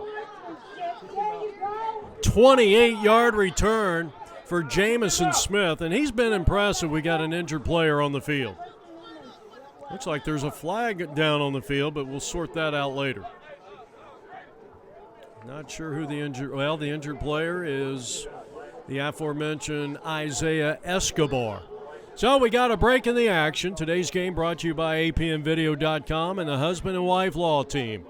28-yard return for Jamison Smith, and he's been impressive. We got an injured player on the field. Looks like there's a flag down on the field, but we'll sort that out later. Not sure who the injured player is the aforementioned Isaiah Escobar. So we got a break in the action. Today's game brought to you by apnvideo.com and the husband and wife law team.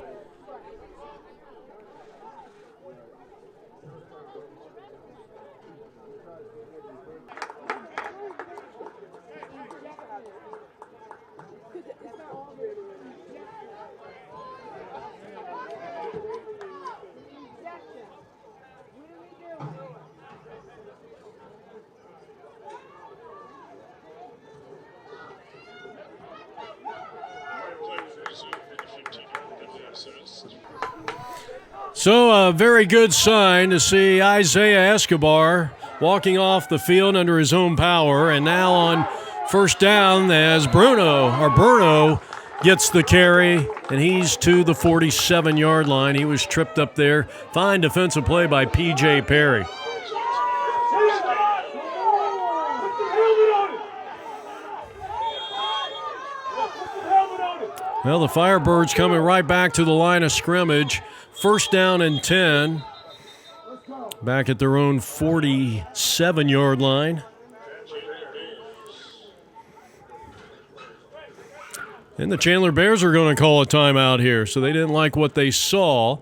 So a very good sign to see Isaiah Escobar walking off the field under his own power, and now on first down as Bruno gets the carry, and he's to the 47-yard line. He was tripped up there. Fine defensive play by P.J. Perry. Well, the Firebirds coming right back to the line of scrimmage. First down and 10. Back at their own 47-yard line. And the Chandler Bears are going to call a timeout here, so they didn't like what they saw.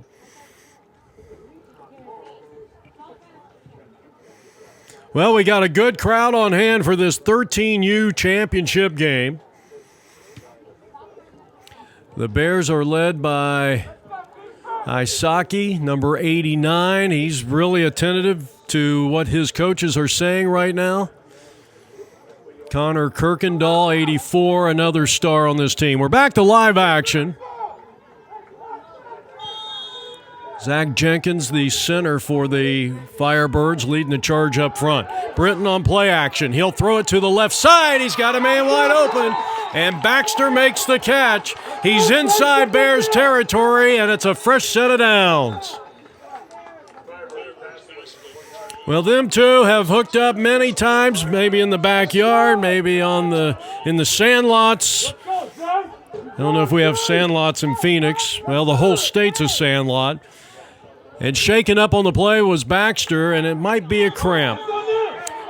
Well, we got a good crowd on hand for this 13U championship game. The Bears are led by Isaki, number 89. He's really attentive to what his coaches are saying right now. Connor Kirkendall, 84, another star on this team. We're back to live action. Zach Jenkins, the center for the Firebirds, leading the charge up front. Britton on play action. He'll throw it to the left side. He's got a man wide open, and Baxter makes the catch. He's inside Bears territory, and it's a fresh set of downs. Well, them two have hooked up many times, maybe in the backyard, maybe in the sandlots. I don't know if we have sandlots in Phoenix. Well, the whole state's a sandlot. And shaken up on the play was Baxter, and it might be a cramp.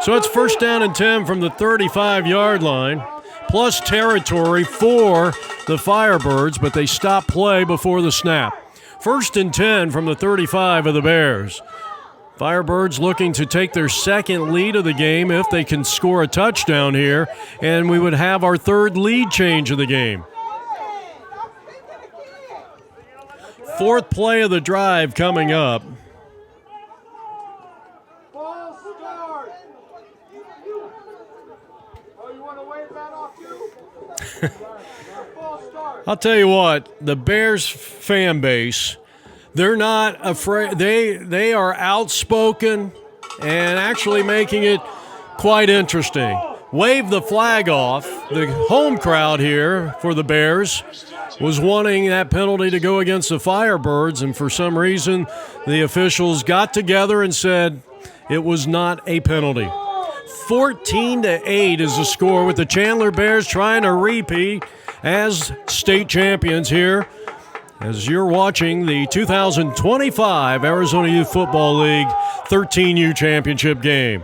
So it's first down and 10 from the 35-yard line, plus territory for the Firebirds, but they stop play before the snap. First and 10 from the 35 of the Bears. Firebirds looking to take their second lead of the game if they can score a touchdown here, and we would have our third lead change of the game. Fourth play of the drive coming up. I'll tell you what, the Bears fan base, they're not afraid. They are outspoken and actually making it quite interesting. Wave the flag off. The home crowd here for the Bears was wanting that penalty to go against the Firebirds, and for some reason the officials got together and said it was not a penalty. 14-8 is the score, with the Chandler Bears trying to repeat as state champions here as you're watching the 2025 Arizona Youth Football League 13U championship game.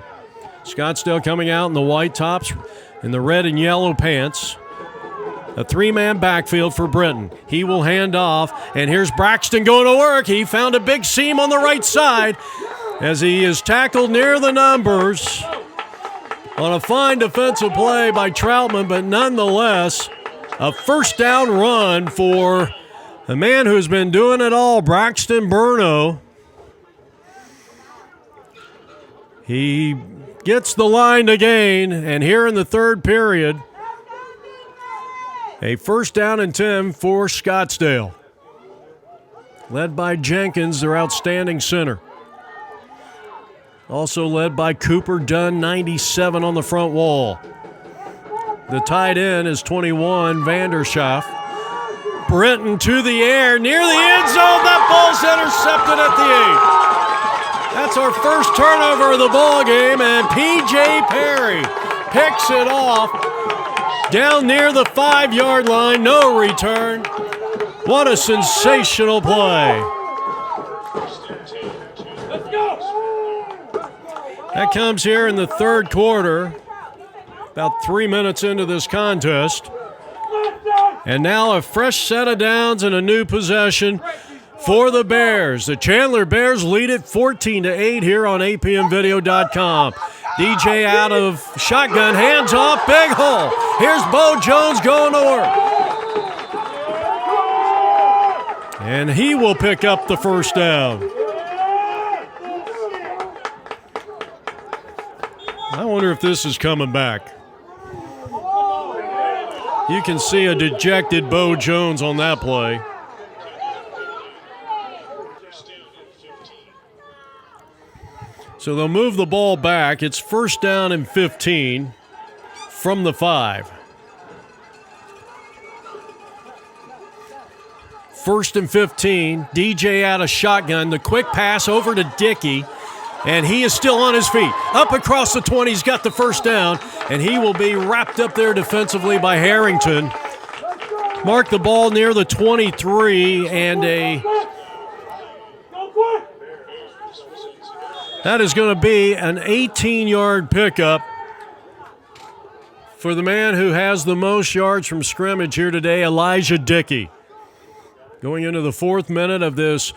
Scottsdale coming out in the white tops and the red and yellow pants. A three-man backfield for Britton. He will hand off, and here's Braxton going to work. He found a big seam on the right side as he is tackled near the numbers on a fine defensive play by Troutman, but nonetheless, a first down run for the man who's been doing it all, Braxton Burno. He gets the line to gain, and here in the third period, a first down and 10 for Scottsdale. Led by Jenkins, their outstanding center. Also led by Cooper Dunn, 97 on the front wall. The tight end is 21, Vanderschaff. Britton to the air, near the end zone. That ball's intercepted at the 8. That's our first turnover of the ball game, and P.J. Perry picks it off down near the 5-yard line. No return. What a sensational play. That comes here in the third quarter, about 3 minutes into this contest. And now a fresh set of downs and a new possession for the Bears. The Chandler Bears lead it 14-8 here on apmvideo.com. DJ out of shotgun, hands off, big hole. Here's Bo Jones going to work. And he will pick up the first down. I wonder if this is coming back. You can see a dejected Bo Jones on that play. So they'll move the ball back. It's first down and 15 from the 5. First and 15. DJ out of shotgun. The quick pass over to Dickey. And he is still on his feet. Up across the 20. He's got the first down. And he will be wrapped up there defensively by Harrington. Mark the ball near the 23. And that is going to be an 18-yard pickup for the man who has the most yards from scrimmage here today, Elijah Dickey. Going into the 4th minute of this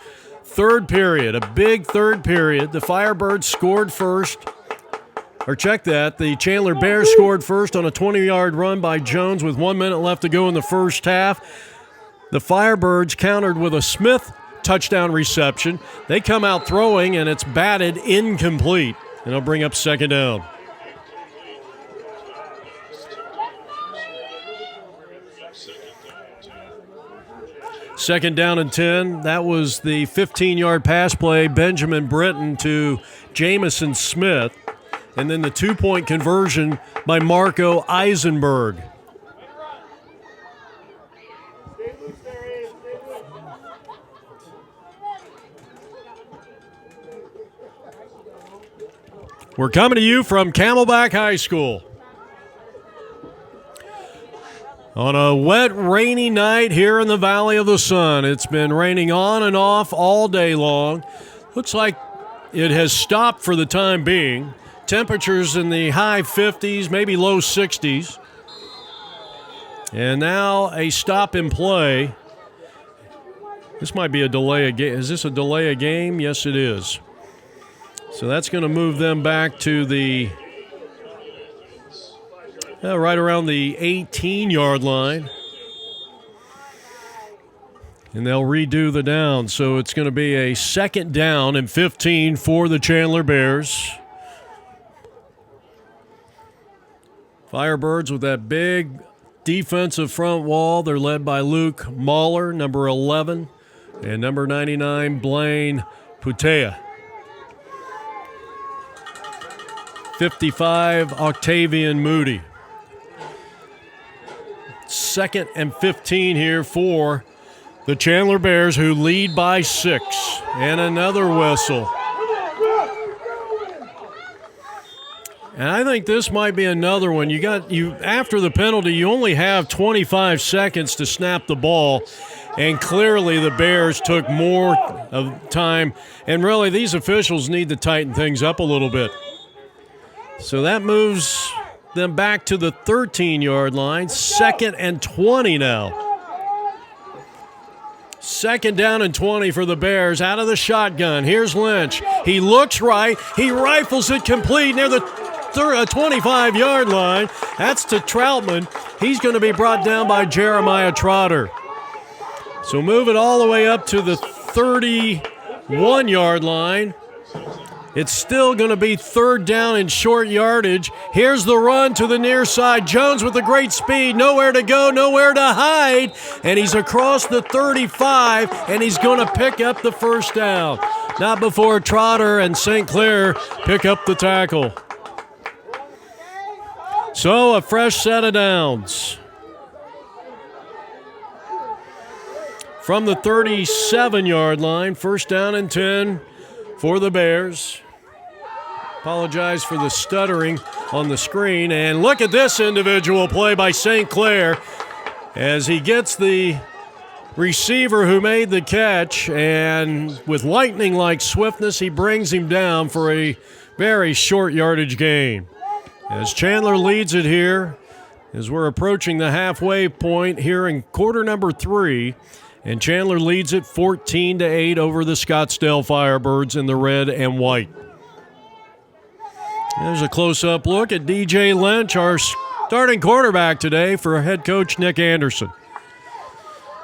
third period, a big third period. The Firebirds scored first. Or check that, the Chandler Bears scored first on a 20-yard run by Jones with 1 minute left to go in the first half. The Firebirds countered with a Smith touchdown reception. They come out throwing, and it's batted incomplete. And it'll bring up second down. Second down and 10. That was the 15-yard pass play, Benjamin Britton to Jamison Smith. And then the 2-point conversion by Marco Eisenberg. We're coming to you from Camelback High School. On a wet, rainy night here in the Valley of the Sun. It's been raining on and off all day long. Looks like it has stopped for the time being. Temperatures in the high 50s, maybe low 60s. And now a stop in play. This might be a delay of game. Is this a delay of game? Yes, it is. So that's going to move them back to the right around the 18-yard line. And they'll redo the down. So it's going to be a second down and 15 for the Chandler Bears. Firebirds with that big defensive front wall. They're led by Luke Mahler, number 11, and number 99, Blaine Putea. 55, Octavian Moody. Second and 15 here for the Chandler Bears, who lead by 6. And another whistle. And I think this might be another one. After the penalty, you only have 25 seconds to snap the ball. And clearly the Bears took more of time. And really, these officials need to tighten things up a little bit. So that moves them back to the 13-yard line. Second and 20 now. Second down and 20 for the Bears out of the shotgun. Here's Lynch. He looks right. He rifles it complete near the 25-yard line. That's to Troutman. He's going to be brought down by Jeremiah Trotter. So move it all the way up to the 31-yard line. It's still going to be third down in short yardage. Here's the run to the near side. Jones with the great speed. Nowhere to go, nowhere to hide. And he's across the 35, and he's going to pick up the first down. Not before Trotter and St. Clair pick up the tackle. So a fresh set of downs. From the 37-yard line, first down and 10 for the Bears. Apologize for the stuttering on the screen. And look at this individual play by St. Clair as he gets the receiver who made the catch, and with lightning-like swiftness, he brings him down for a very short yardage gain. As Chandler leads it here, as we're approaching the halfway point here in quarter number 3, and Chandler leads it 14-8 over the Scottsdale Firebirds in the red and white. There's a close-up look at DJ Lynch, our starting quarterback today for head coach Nick Anderson.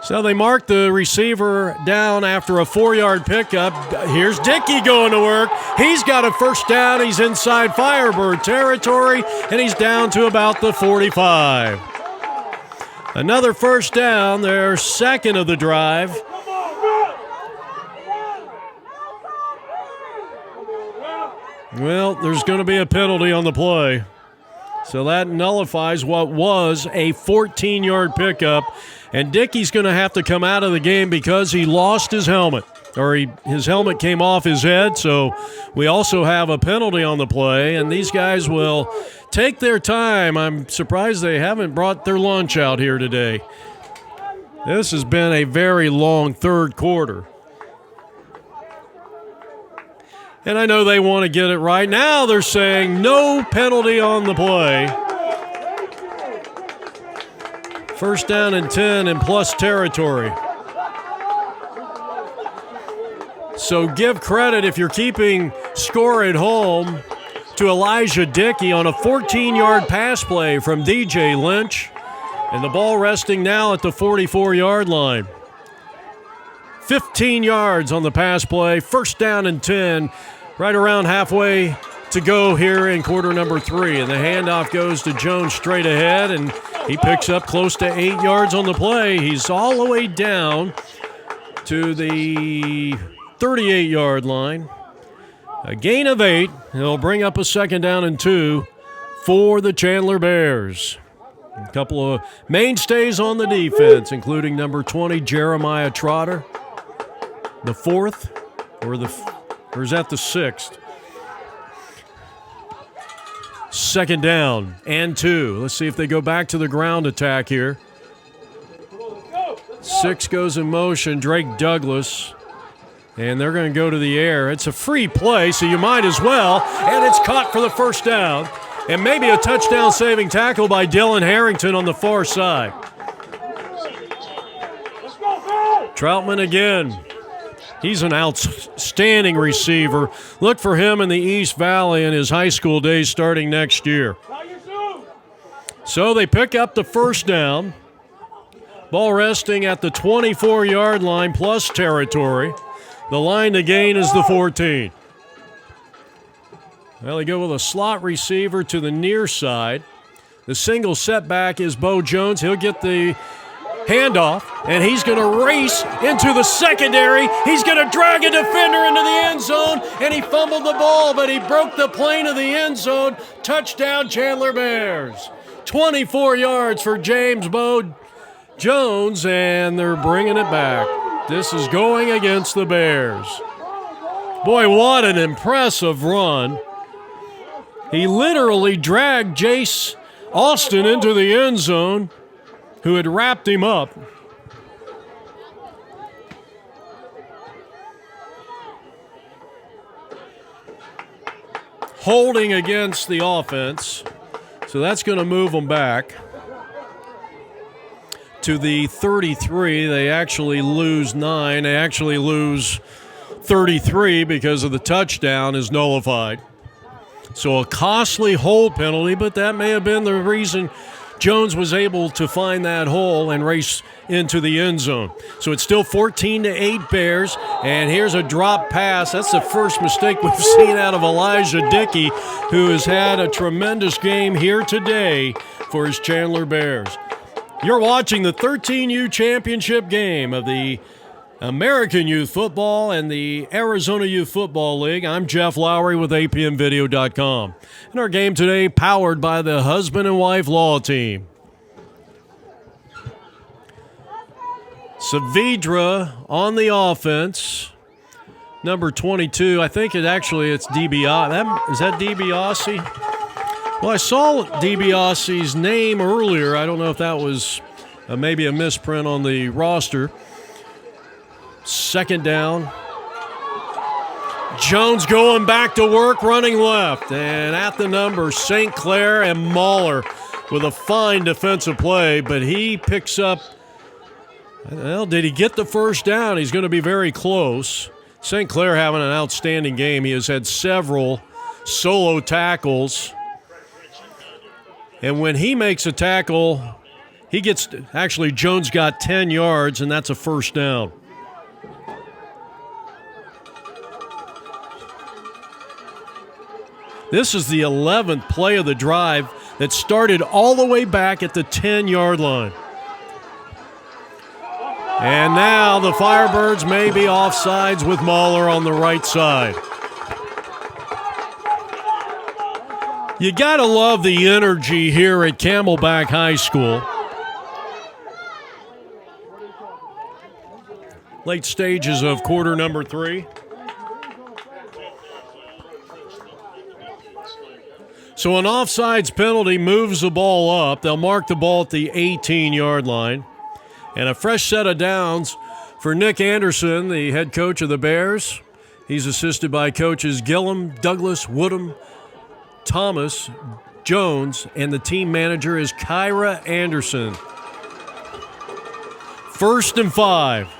So they mark the receiver down after a 4-yard pickup. Here's Dickey going to work. He's got a first down. He's inside Firebird territory, and he's down to about the 45. Another first down, their second of the drive. Well, there's going to be a penalty on the play. So that nullifies what was a 14-yard pickup. And Dickey's going to have to come out of the game because he lost his helmet. His helmet came off his head, so we also have a penalty on the play. And these guys will take their time. I'm surprised they haven't brought their lunch out here today. This has been a very long third quarter. And I know they want to get it right. Now they're saying no penalty on the play. First down and 10 in plus territory. So give credit, if you're keeping score at home, to Elijah Dickey on a 14-yard pass play from DJ Lynch. And the ball resting now at the 44-yard line. 15 yards on the pass play. First down and 10. Right around halfway to go here in quarter number 3. And the handoff goes to Jones straight ahead, and he picks up close to 8 yards on the play. He's all the way down to the 38-yard line. A gain of 8. He'll bring up a 2nd down and 2 for the Chandler Bears. A couple of mainstays on the defense, including number 20, Jeremiah Trotter. The 4th, or is that the 6th? 2nd down and 2. Let's see if they go back to the ground attack here. 6 goes in motion, Drake Douglas. And they're going to go to the air. It's a free play, so you might as well. And it's caught for the 1st down. And maybe a touchdown-saving tackle by Dylan Harrington on the far side. Troutman again. He's an outstanding receiver. Look for him in the East Valley in his high school days starting next year. So they pick up the 1st down. Ball resting at the 24-yard line plus territory. The line to gain is the 14. Well, they go with a slot receiver to the near side. The single setback is Bo Jones. He'll get the handoff, and he's going to race into the secondary. He's going to drag a defender into the end zone, and he fumbled the ball, but he broke the plane of the end zone. Touchdown, Chandler Bears. 24 yards for James Bo Jones, and they're bringing it back. This is going against the Bears. Boy, what an impressive run. He literally dragged Jace Austin into the end zone, who had wrapped him up. Holding against the offense. So that's going to move them back to the 33. They actually lose 9. They actually lose 33 because of the touchdown is nullified. So a costly hold penalty, but that may have been the reason Jones was able to find that hole and race into the end zone. So it's still 14-8 Bears, and here's a drop pass. That's the first mistake we've seen out of Elijah Dickey, who has had a tremendous game here today for his Chandler Bears. You're watching the 13U championship game of the American Youth Football and the Arizona Youth Football League. I'm Jeff Lowry with APMvideo.com. And our game today powered by the Husband and Wife Law Team. Saavedra on the offense. Number 22, I think it's DiBiase. Is that DiBiase? Well, I saw DiBiase's name earlier. I don't know if that was maybe a misprint on the roster. 2nd down. Jones going back to work, running left. And at the number, St. Clair and Mahler with a fine defensive play. But he picks up, well, did he get the 1st down? He's going to be very close. St. Clair having an outstanding game. He has had several solo tackles. And when he makes a tackle, Jones got 10 yards, and that's a 1st down. This is the 11th play of the drive that started all the way back at the 10-yard line. And now the Firebirds may be offsides with Mahler on the right side. You got to love the energy here at Camelback High School. Late stages of quarter number 3. So an offsides penalty moves the ball up. They'll mark the ball at the 18-yard line. And a fresh set of downs for Nick Anderson, the head coach of the Bears. He's assisted by coaches Gillum, Douglas, Woodham, Thomas, Jones, and the team manager is Kyra Anderson. 1st and 5.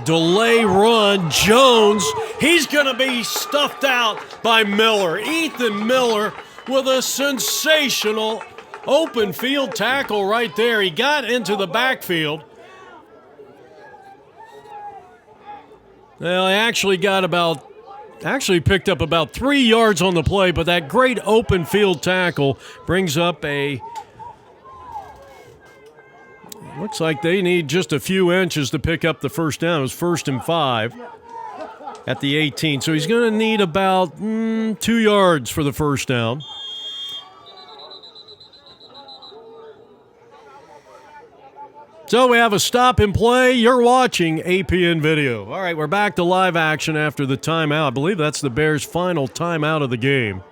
Delay run, Jones. He's going to be stuffed out by Miller. Ethan Miller with a sensational open field tackle right there. He got into the backfield. Well, he picked up about 3 yards on the play, but that great open field tackle brings up a Looks like they need just a few inches to pick up the first down. It was 1st and 5 at the 18. So he's going to need about 2 yards for the first down. So we have a stop and play. You're watching APN Video. All right, we're back to live action after the timeout. I believe that's the Bears' final timeout of the game.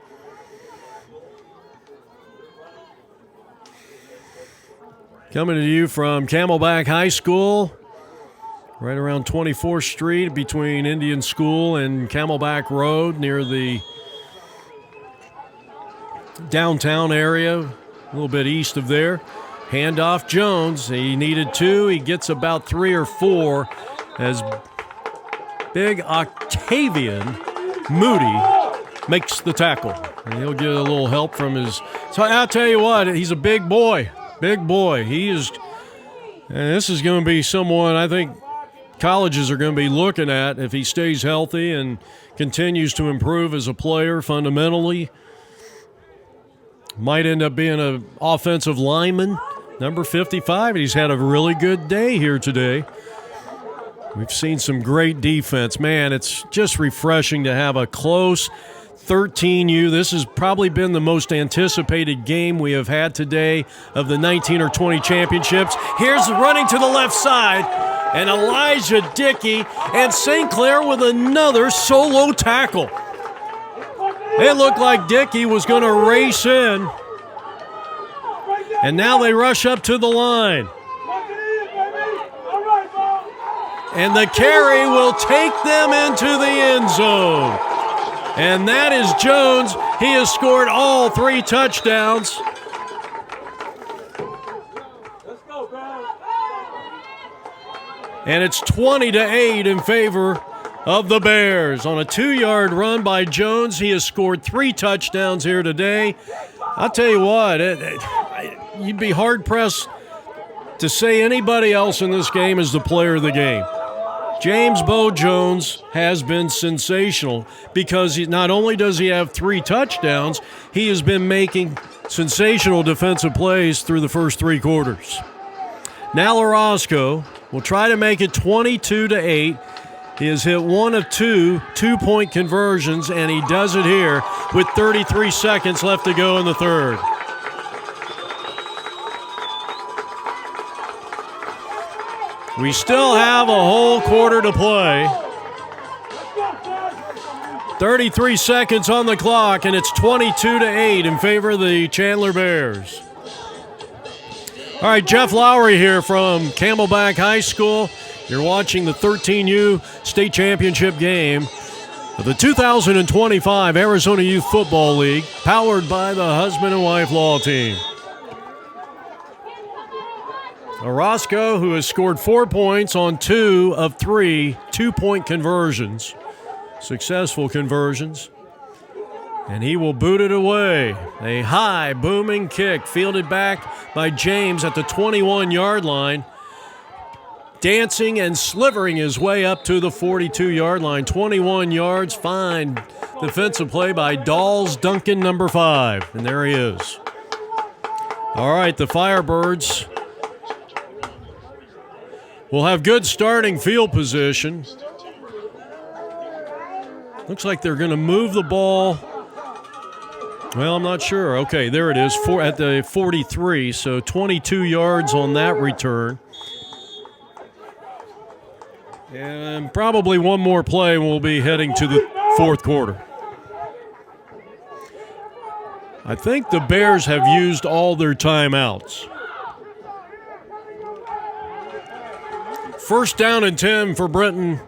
Coming to you from Camelback High School, right around 24th Street between Indian School and Camelback Road near the downtown area, a little bit east of there. Handoff Jones. He needed 2. He gets about 3 or 4 as big Octavian Moody makes the tackle. And he'll get a little help from his... So I'll tell you what, he's a big boy. Big boy. He is... And this is going to be someone I think colleges are going to be looking at if he stays healthy and continues to improve as a player fundamentally. Might end up being an offensive lineman. Number 55, he's had a really good day here today. We've seen some great defense. Man, it's just refreshing to have a close 13U. This has probably been the most anticipated game we have had today of the 19 or 20 championships. Here's running to the left side, and Elijah Dickey and St. Clair with another solo tackle. It looked like Dickey was going to race in. And now they rush up to the line. And the carry will take them into the end zone. And that is Jones. He has scored all 3 touchdowns. And it's 20-8 in favor of the Bears. On a 2-yard run by Jones, he has scored 3 touchdowns here today. I'll tell you what, you'd be hard-pressed to say anybody else in this game is the player of the game. James Bo Jones has been sensational because not only does he have 3 touchdowns, he has been making sensational defensive plays through the first 3 quarters. Now Orozco will try to make it 22-8. He has hit 1 of 2 two-point conversions, and he does it here with 33 seconds left to go in the third. We still have a whole quarter to play. 33 seconds on the clock, and it's 22-8 in favor of the Chandler Bears. All right, Jeff Lowry here from Camelback High School. You're watching the 13U state championship game of the 2025 Arizona Youth Football League, powered by the husband and wife law team. Orozco, who has scored 4 points on 2 of 3 two-point conversions, successful conversions, and he will boot it away. A high, booming kick fielded back by James at the 21-yard line, dancing and slivering his way up to the 42-yard line. 21 yards, fine defensive play by Dawes Duncan, number 5, and there he is. All right, the Firebirds will have good starting field position. Looks like they're going to move the ball. Well, I'm not sure. Okay, there it is, at the 43, so 22 yards on that return. And probably one more play and we'll be heading to the fourth quarter. I think the Bears have used all their timeouts. First down and 10 for Britton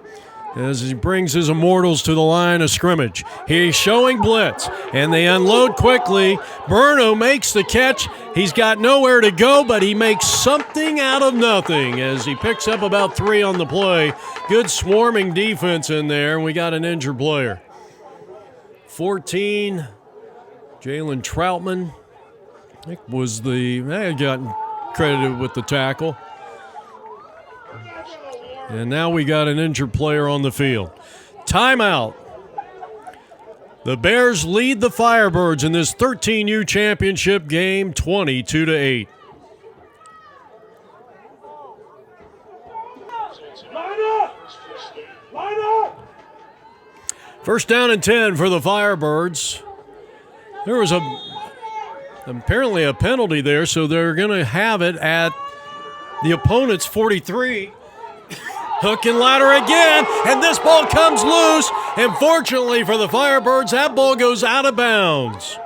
as he brings his Immortals to the line of scrimmage. He's showing blitz, and they unload quickly. Berno makes the catch. He's got nowhere to go, but he makes something out of nothing as he picks up about 3 on the play. Good swarming defense in there, and we got an injured player. 14, Jalen Troutman, I think was got credited with the tackle. And now we got an injured player on the field. Timeout. The Bears lead the Firebirds in this 13U championship game 22-8. First down and 10 for the Firebirds. There was apparently a penalty there, so they're going to have it at the opponent's 43. Hook and ladder again, and this ball comes loose. And fortunately for the Firebirds, that ball goes out of bounds.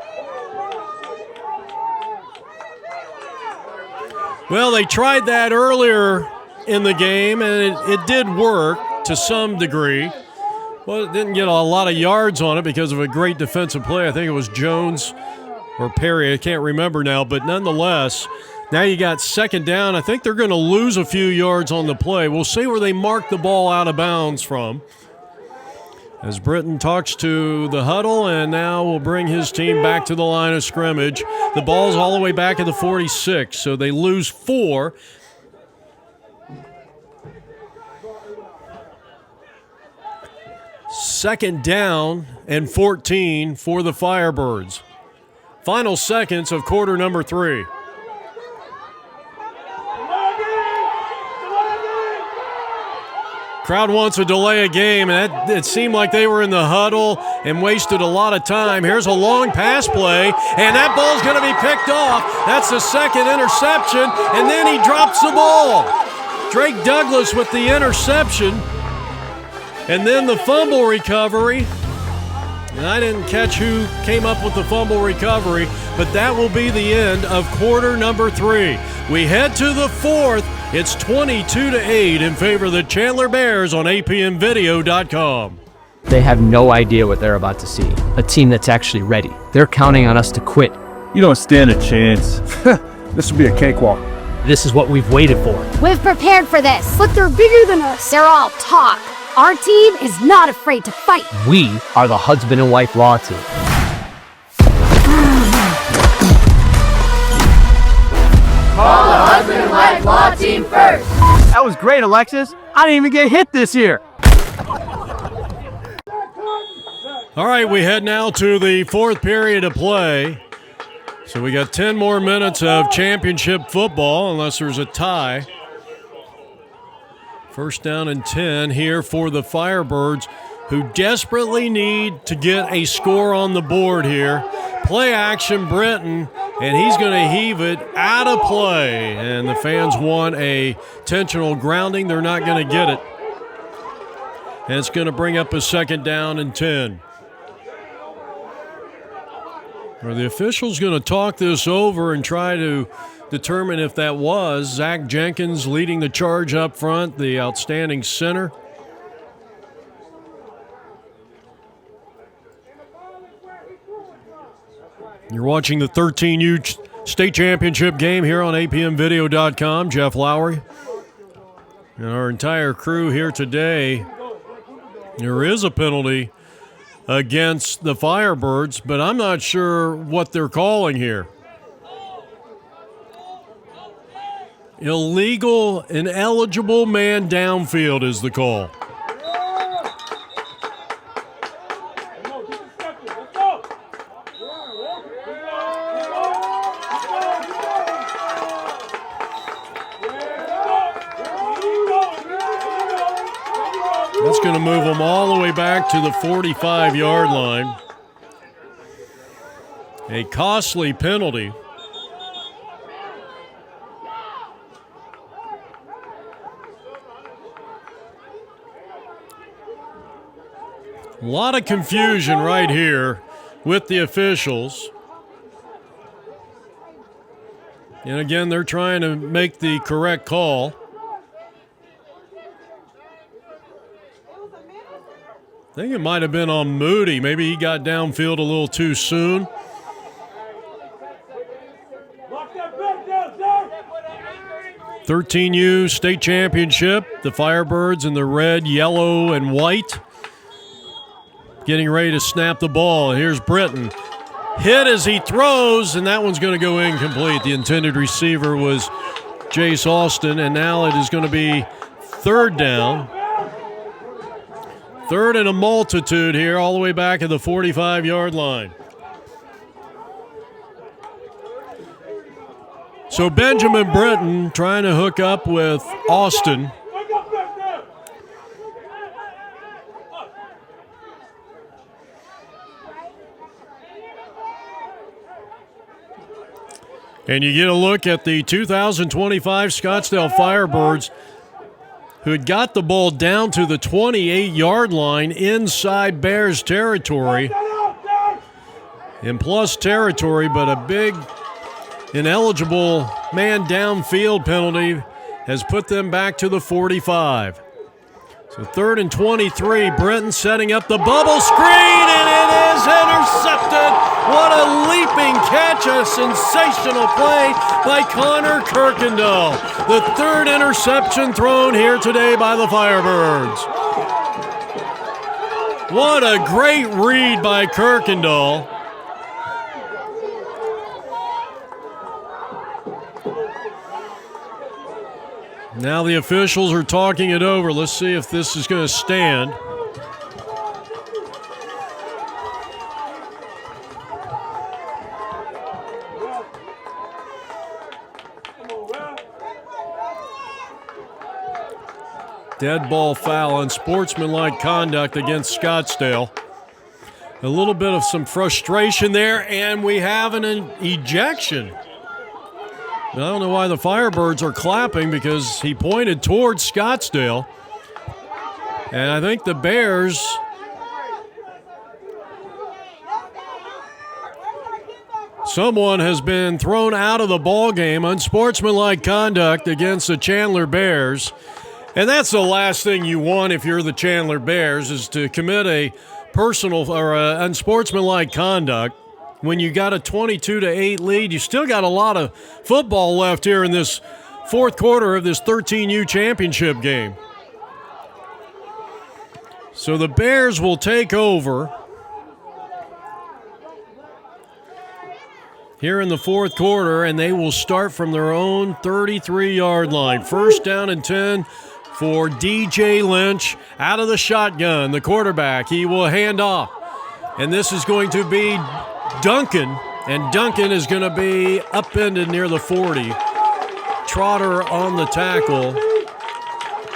Well, they tried that earlier in the game, and it did work to some degree. Well, it didn't get a lot of yards on it because of a great defensive play. I think it was Jones or Perry. I can't remember now, but nonetheless, now you got second down. I think they're going to lose a few yards on the play. We'll see where they mark the ball out of bounds from. As Britton talks to the huddle, and now will bring his team back to the line of scrimmage. The ball's all the way back at the 46, so they lose 4. Second down and 14 for the Firebirds. Final seconds of quarter number 3. Crowd wants to delay a game, and it seemed like they were in the huddle and wasted a lot of time. Here's a long pass play, and that ball's going to be picked off. That's the second interception, and then he drops the ball. Drake Douglas with the interception, and then the fumble recovery. And I didn't catch who came up with the fumble recovery, but that will be the end of quarter number 3. We head to the 4th. It's 22-8 in favor of the Chandler Bears on apmvideo.com. They have no idea what they're about to see. A team that's actually ready. They're counting on us to quit. You don't stand a chance. This will be a cakewalk. This is what we've waited for. We've prepared for this, but they're bigger than us. They're all talk. Our team is not afraid to fight. We are the husband and wife law team. Call the husband and wife law team first. That was great, Alexis. I didn't even get hit this year. All right, we head now to the 4th period of play. So we got 10 more minutes of championship football, unless there's a tie. First down and 10 here for the Firebirds, who desperately need to get a score on the board here. Play action, Britton, and he's going to heave it out of play. And the fans want a intentional grounding. They're not going to get it. And it's going to bring up a second down and 10. Are the officials going to talk this over and try to determine if that was Zach Jenkins leading the charge up front, the outstanding center? You're watching the 13U state championship game here on apmvideo.com. Jeff Lowry and our entire crew here today. There is a penalty against the Firebirds, but I'm not sure what they're calling here. Illegal, ineligible man downfield is the call. That's going to move them all the way back to the 45-yard line. A costly penalty. A lot of confusion right here with the officials. And again, they're trying to make the correct call. I think it might have been on Moody. Maybe he got downfield a little too soon. "13U state championship. The Firebirds in the red, yellow, and white. Getting ready to snap the ball. Here's Britton. Hit as he throws, and that one's going to go incomplete. The intended receiver was Jace Austin, and now it is going to be third down. Third and a multitude here, all the way back at the 45-yard line. So Benjamin Britton trying to hook up with Austin. And you get a look at the 2025 Scottsdale Firebirds, who had got the ball down to the 28-yard line inside Bears territory. In plus territory, but a big ineligible man downfield penalty has put them back to the 45. So 3rd and 23, Brenton setting up the bubble screen, and it is intercepted. What a leaping catch, a sensational play by Connor Kirkendall. The 3rd interception thrown here today by the Firebirds. What a great read by Kirkendall. Now the officials are talking it over. Let's see if this is going to stand. Dead ball foul and sportsmanlike conduct against Scottsdale. A little bit of some frustration there, and we have an ejection. I don't know why the Firebirds are clapping, because he pointed towards Scottsdale. And I think the Bears someone has been thrown out of the ball game, unsportsmanlike conduct against the Chandler Bears. And that's the last thing you want if you're the Chandler Bears, is to commit a personal or unsportsmanlike conduct. When you got a 22-8 lead, you still got a lot of football left here in this fourth quarter of this 13U championship game. So the Bears will take over here in the fourth quarter, and they will start from their own 33-yard line. 1st down and 10 for DJ Lynch out of the shotgun. The quarterback, he will hand off. And this is going to be Duncan, and Duncan is going to be upended near the 40. Trotter on the tackle.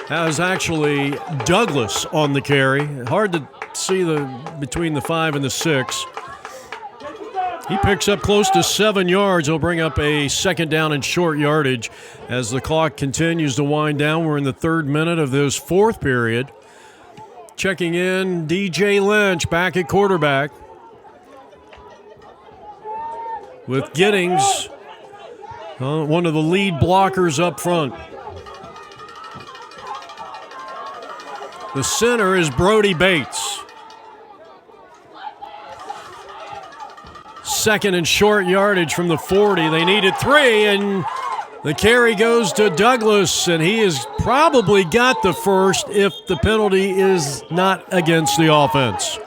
That was actually Douglas on the carry. Hard to see between the 5 and the 6. He picks up close to 7 yards. He'll bring up a 2nd down and short yardage as the clock continues to wind down. We're in the 3rd minute of this 4th period. Checking in, DJ Lynch back at quarterback, with Giddings, one of the lead blockers up front. The center is Brody Bates. 2nd and short yardage from the 40. They needed 3, and the carry goes to Douglas, and he has probably got the first if the penalty is not against the offense.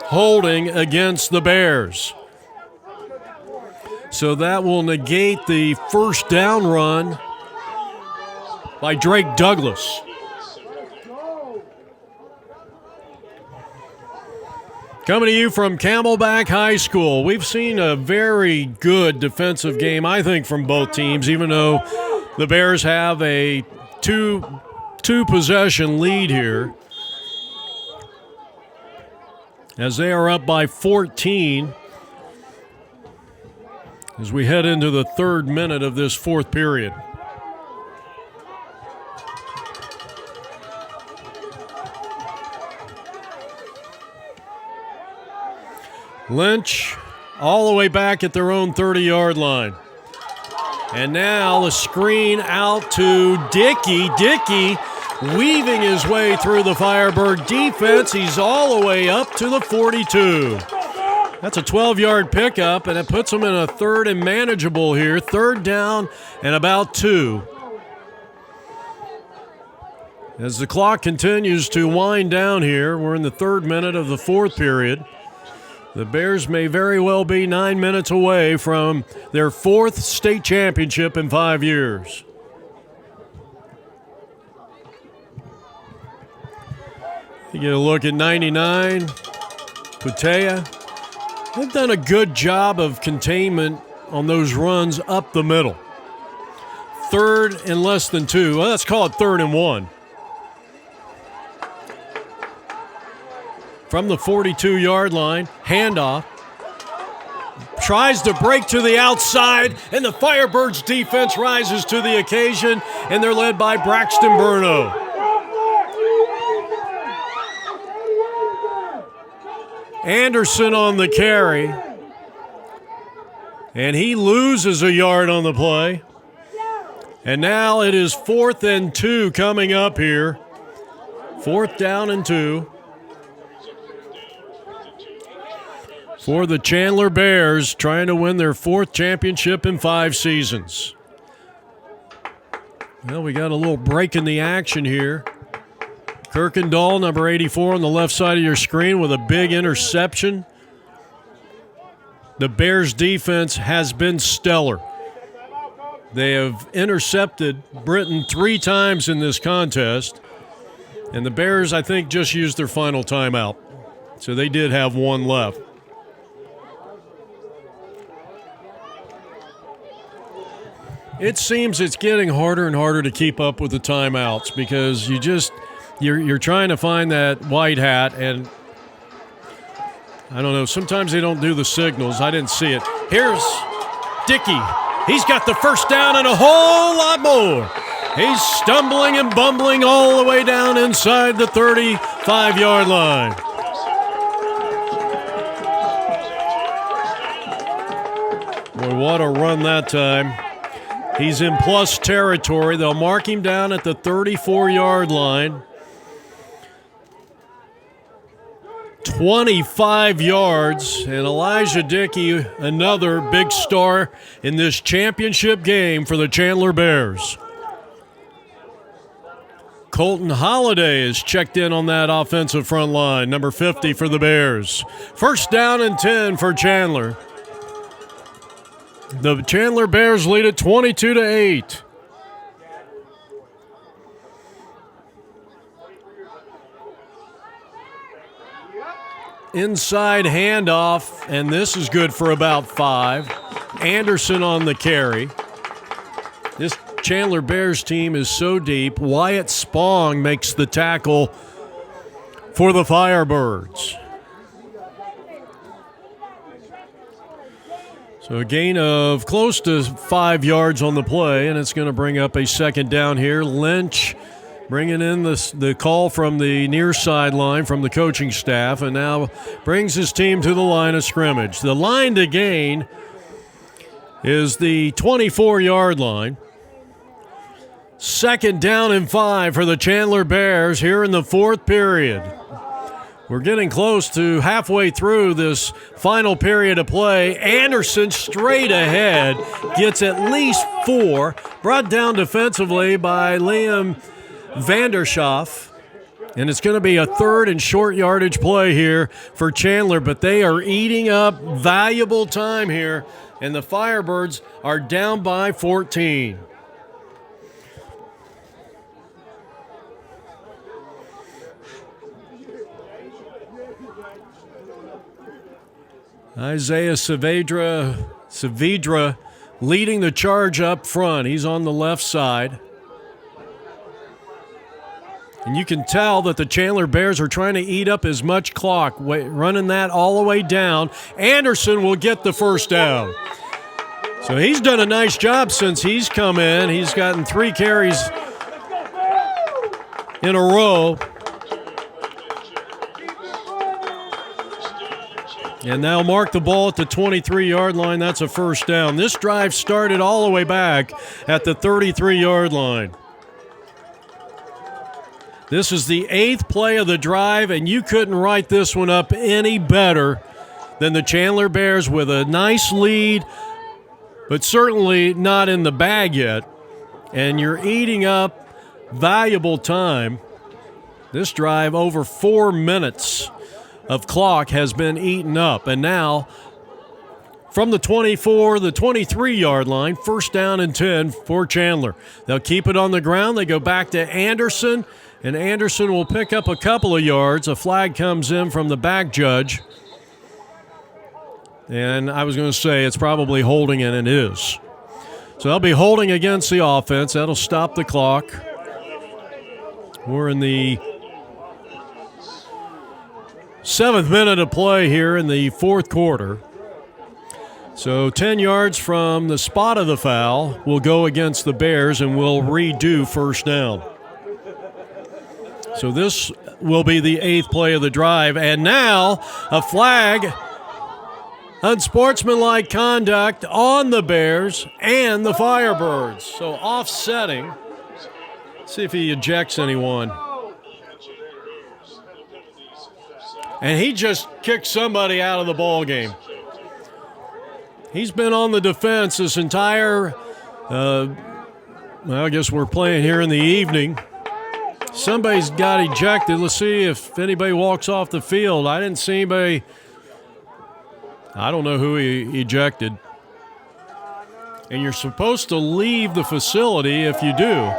Holding against the Bears. So that will negate the 1st down run by Drake Douglas. Coming to you from Camelback High School. We've seen a very good defensive game, I think, from both teams, even though the Bears have a two-possession lead here, as they are up by 14 as we head into the 3rd minute of this 4th period. Lynch all the way back at their own 30-yard line. And now the screen out to Dickey. Dickey weaving his way through the Firebird defense. He's all the way up to the 42. That's a 12-yard pickup, and it puts them in a 3rd and manageable here. 3rd down and about 2. As the clock continues to wind down here, we're in the 3rd minute of the 4th period. The Bears may very well be 9 minutes away from their 4th state championship in 5 years. You get a look at 99, Putea. They've done a good job of containment on those runs up the middle. 3rd and less than 2. Well, let's call it 3rd and 1. From the 42-yard line, handoff. tries to break to the outside, and the Firebirds defense rises to the occasion, and they're led by Braxton Bruno. Anderson on the carry, and he loses a yard on the play. And now it is 4th and 2 coming up here. 4th down and 2 for the Chandler Bears, trying to win their 4th championship in 5 seasons. Well, we got a little break in the action here. Kirkendall, number 84 on the left side of your screen with a big interception. The Bears defense has been stellar. They have intercepted Britain 3 times in this contest, and the Bears, I think, just used their final timeout. So they did have 1 left. It seems it's getting harder and harder to keep up with the timeouts because you're trying to find that white hat, and I don't know, sometimes they don't do the signals. I didn't see it. Here's Dickey. He's got the first down and a whole lot more. He's stumbling and bumbling all the way down inside the 35-yard line. Boy, what a run that time. He's in plus territory. They'll mark him down at the 34-yard line. 25 yards, and Elijah Dickey, another big star in this championship game for the Chandler Bears. Colton Holiday is checked in on that offensive front line, number 50 for the Bears. First down and 10 for Chandler. The Chandler Bears lead it 22-8. Inside handoff, and this is good for about 5. Anderson on the carry. This Chandler Bears team is so deep. Wyatt Spong makes the tackle for the Firebirds. So a gain of close to 5 yards on the play, and it's going to bring up a second down here. Lynch bringing in the call from the near sideline from the coaching staff, and now brings his team to the line of scrimmage. The line to gain is the 24-yard line. Second down and 5 for the Chandler Bears here in the 4th period. We're getting close to halfway through this final period of play. Anderson straight ahead, gets at least 4, brought down defensively by Liam Vandershoff, and it's going to be a 3rd and short yardage play here for Chandler, but they are eating up valuable time here, and the Firebirds are down by 14. Isaiah Saavedra leading the charge up front. He's on the left side. And you can tell that the Chandler Bears are trying to eat up as much clock, running that all the way down. Anderson will get the first down. So he's done a nice job since he's come in. He's gotten 3 carries in a row. And now mark the ball at the 23-yard line. That's a first down. This drive started all the way back at the 33-yard line. This is the 8th play of the drive, and you couldn't write this one up any better than the Chandler Bears with a nice lead, but certainly not in the bag yet. And you're eating up valuable time. This drive, over 4 minutes of clock has been eaten up. And now, from the 24, the 23-yard line, first down and 10 for Chandler. They'll keep it on the ground. They go back to Anderson, and Anderson will pick up a couple of yards. A flag comes in from the back judge. And I was going to say it's probably holding, and it is. So they'll be holding against the offense. That'll stop the clock. We're in the 7th minute of play here in the 4th quarter. So 10 yards from the spot of the foul will go against the Bears and will redo first down. So this will be the 8th play of the drive. And now a flag, unsportsmanlike conduct on the Bears and the Firebirds. So offsetting. See if he ejects anyone. And he just kicked somebody out of the ball game. He's been on the defense this entire, I guess we're playing here in the evening. Somebody's got ejected. Let's see if anybody walks off the field. I didn't see anybody. I don't know who he ejected. And you're supposed to leave the facility if you do.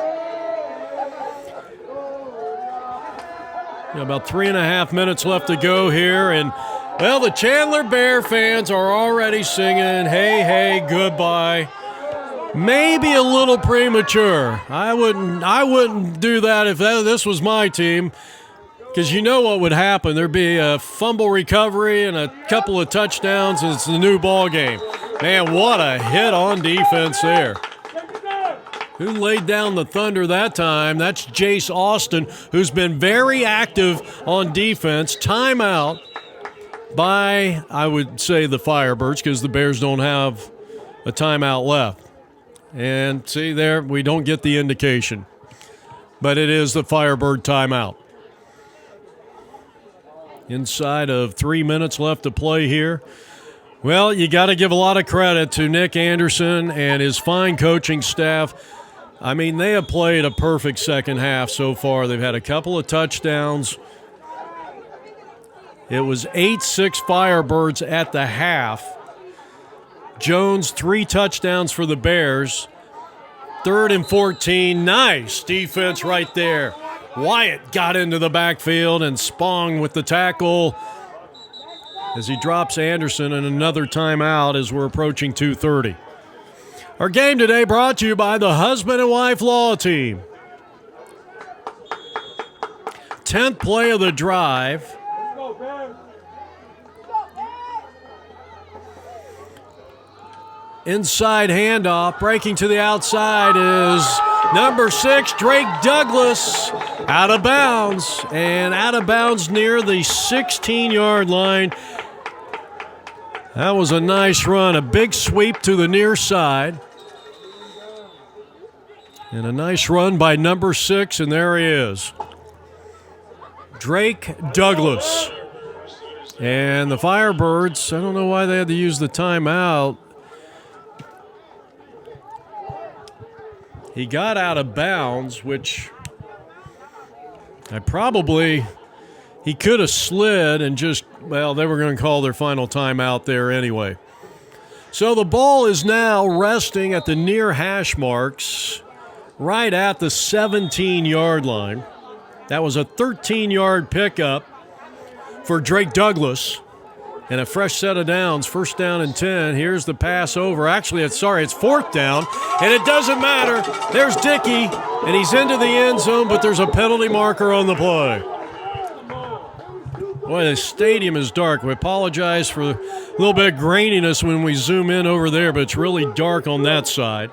About 3.5 minutes left to go here, and well, the Chandler Bear fans are already singing "Hey, hey, goodbye." Maybe a little premature. I wouldn't do that if this was my team, because you know what would happen. There'd be a fumble recovery and a couple of touchdowns, and it's the new ball game. Man, what a hit on defense there. Who laid down the thunder that time? That's Jace Austin, who's been very active on defense. Timeout by, I would say, the Firebirds, because the Bears don't have a timeout left. And see there, we don't get the indication. But it is the Firebird timeout. Inside of 3 minutes left to play here. Well, you got to give a lot of credit to Nick Anderson and his fine coaching staff. I mean, they have played a perfect second half so far. They've had a couple of touchdowns. It was 8-6 Firebirds at the half. Jones, 3 touchdowns for the Bears. 3rd and 14. Nice defense right there. Wyatt got into the backfield, and Spong with the tackle as he drops Anderson, and another timeout as we're approaching 2:30. Our game today brought to you by the Husband and Wife Law Team. 10th play of the drive. Inside handoff, breaking to the outside is number 6, Drake Douglas, out of bounds. And out of bounds near the 16-yard line. That was a nice run, a big sweep to the near side. And a nice run by number 6, and there he is. Drake Douglas. And the Firebirds, I don't know why they had to use the timeout. He got out of bounds, which he could have slid and just, well, they were going to call their final timeout there anyway. So the ball is now resting at the near hash marks, right at the 17-yard line. That was a 13-yard pickup for Drake Douglas. And a fresh set of downs, 1st down and 10. Here's the pass over. Actually, it's 4th down, and it doesn't matter. There's Dickey, and he's into the end zone, but there's a penalty marker on the play. Boy, the stadium is dark. We apologize for a little bit of graininess when we zoom in over there, but it's really dark on that side.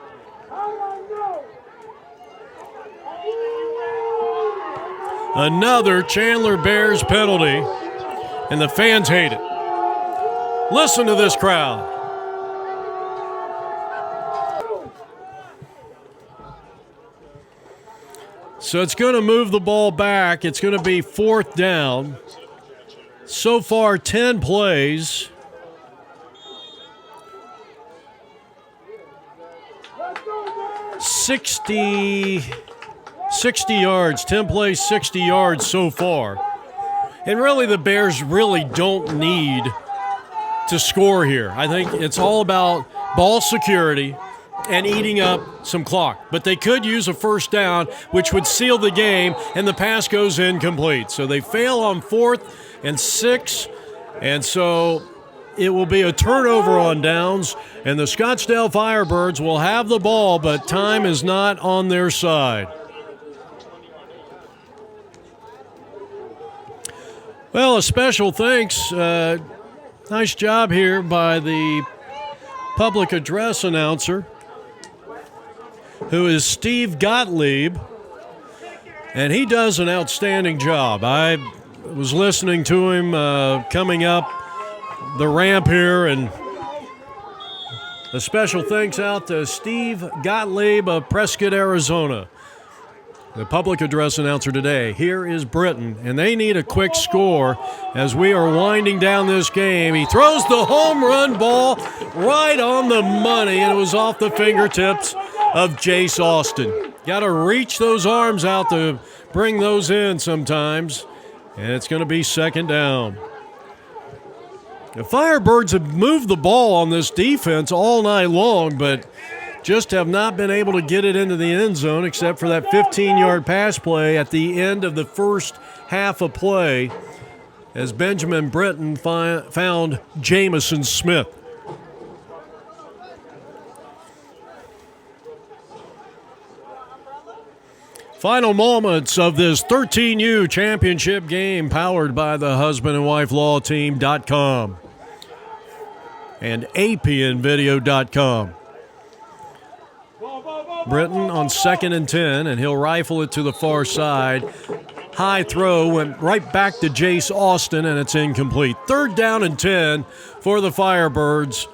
Another Chandler Bears penalty, and the fans hate it. Listen to this crowd. So it's going to move the ball back. It's going to be 4th down. So far, 10 plays. Sixty yards, 10 plays, 60 yards so far. And really, the Bears really don't need to score here. I think it's all about ball security and eating up some clock. But they could use a 1st down, which would seal the game, and the pass goes incomplete. So they fail on 4th and 6, and so it will be a turnover on downs, and the Scottsdale Firebirds will have the ball, but time is not on their side. Well, a special thanks. Nice job here by the public address announcer, who is Steve Gottlieb, and he does an outstanding job. I was listening to him coming up the ramp here, and a special thanks out to Steve Gottlieb of Prescott, Arizona, the public address announcer today. Here is Britton, and they need a quick score as we are winding down this game. He throws the home run ball right on the money, and it was off the fingertips of Jace Austin. Got to reach those arms out to bring those in sometimes, and it's going to be second down. The Firebirds have moved the ball on this defense all night long, but just have not been able to get it into the end zone except for that 15-yard pass play at the end of the first half of play as Benjamin Britton found Jamison Smith. Final moments of this 13U championship game powered by the husband and wife law team.com and apnvideo.com. Britton on 2nd and 10, and he'll rifle it to the far side. High throw went right back to Jace Austin, and it's incomplete. 3rd down and 10 for the Firebirds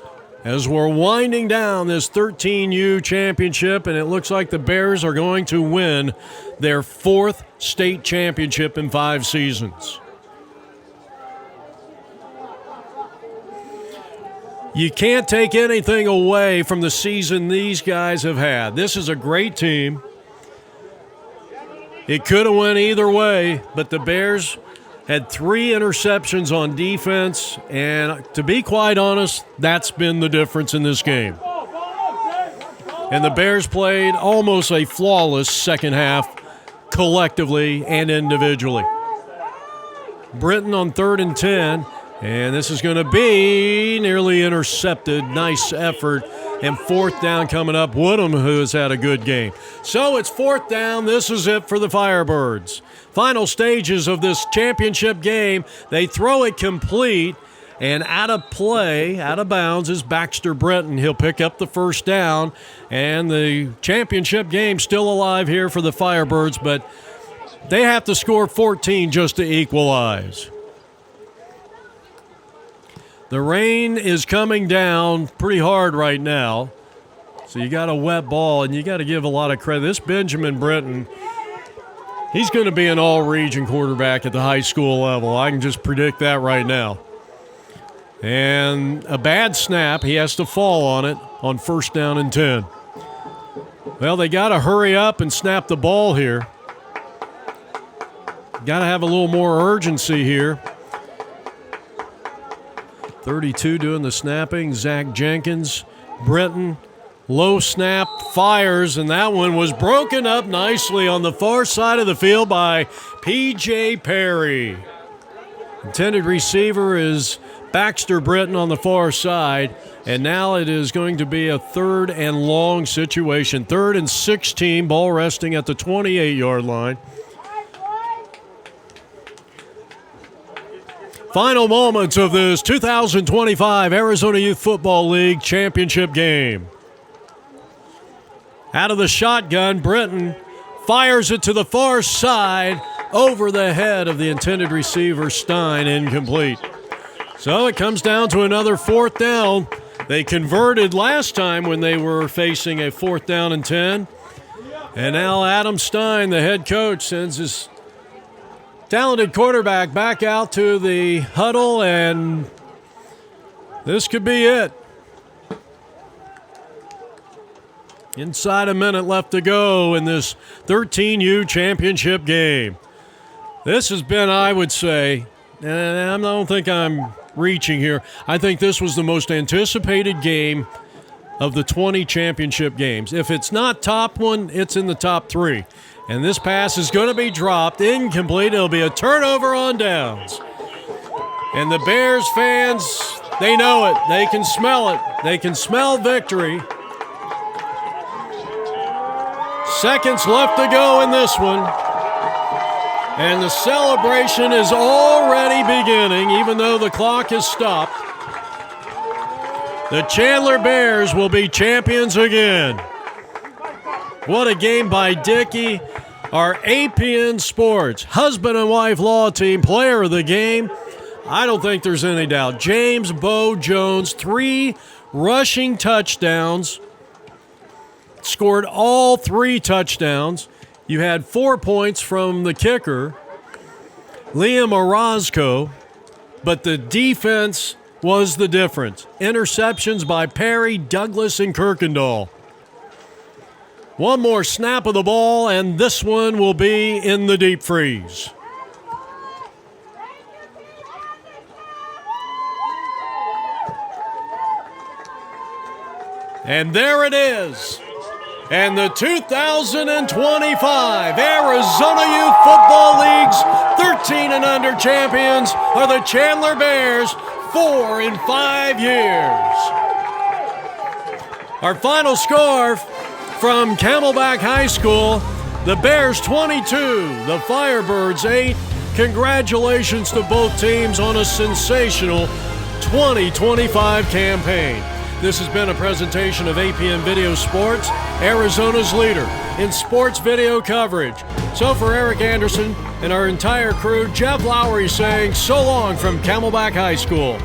as we're winding down this 13U championship, and it looks like the Bears are going to win their 4th state championship in 5 seasons. You can't take anything away from the season these guys have had. This is a great team. It could have went either way, but the Bears had 3 interceptions on defense, and to be quite honest, that's been the difference in this game. And the Bears played almost a flawless second half collectively and individually. Britton on 3rd and 10. And this is going to be nearly intercepted. Nice effort. And 4th down coming up. Woodham, who has had a good game. So it's 4th down. This is it for the Firebirds. Final stages of this championship game. They throw it complete. And out of play, out of bounds, is Baxter Britton. He'll pick up the 1st down. And the championship game still alive here for the Firebirds. But they have to score 14 just to equalize. The rain is coming down pretty hard right now, so you got a wet ball, and you got to give a lot of credit. This Benjamin Britton, he's going to be an all-region quarterback at the high school level. I can just predict that right now. And a bad snap, he has to fall on it on 1st down and 10. Well, they got to hurry up and snap the ball here. Got to have a little more urgency here. 32 doing the snapping. Zach Jenkins. Britton. Low snap. Fires. And that one was broken up nicely on the far side of the field by P.J. Perry. Intended receiver is Baxter Britton on the far side. And now it is going to be a 3rd and long situation. 3rd and 16. Ball resting at the 28-yard line. Final moments of this 2025 Arizona Youth Football League championship game. Out of the shotgun, Britton fires it to the far side over the head of the intended receiver, Stein, incomplete. So it comes down to another 4th down. They converted last time when they were facing a 4th down and 10. And now Adam Stein, the head coach, sends his talented quarterback back out to the huddle, and this could be it. Inside a minute left to go in this 13U championship game. This has been, I would say, and I don't think I'm reaching here, I think this was the most anticipated game of the 20 championship games. If it's not top one, it's in the top 3. And this pass is going to be dropped, incomplete. It'll be a turnover on downs. And the Bears fans, they know it. They can smell it. They can smell victory. Seconds left to go in this one. And the celebration is already beginning, even though the clock has stopped. The Chandler Bears will be champions again. What a game by Dickey. Our APN Sports husband and wife law team player of the game. I don't think there's any doubt. James Bo Jones, 3 rushing touchdowns. Scored all 3 touchdowns. You had 4 points from the kicker, Liam Orozco, but the defense was the difference. Interceptions by Perry, Douglas, and Kirkendall. One more snap of the ball, and this one will be in the deep freeze. And there it is. And the 2025 Arizona Youth Football League's 13 and under champions are the Chandler Bears, 4 in 5 years. Our final score from Camelback High School, the Bears 22, the Firebirds 8. Congratulations to both teams on a sensational 2025 campaign. This has been a presentation of APN Video Sports, Arizona's leader in sports video coverage. So for Eric Anderson and our entire crew, Jeff Lowry saying so long from Camelback High School.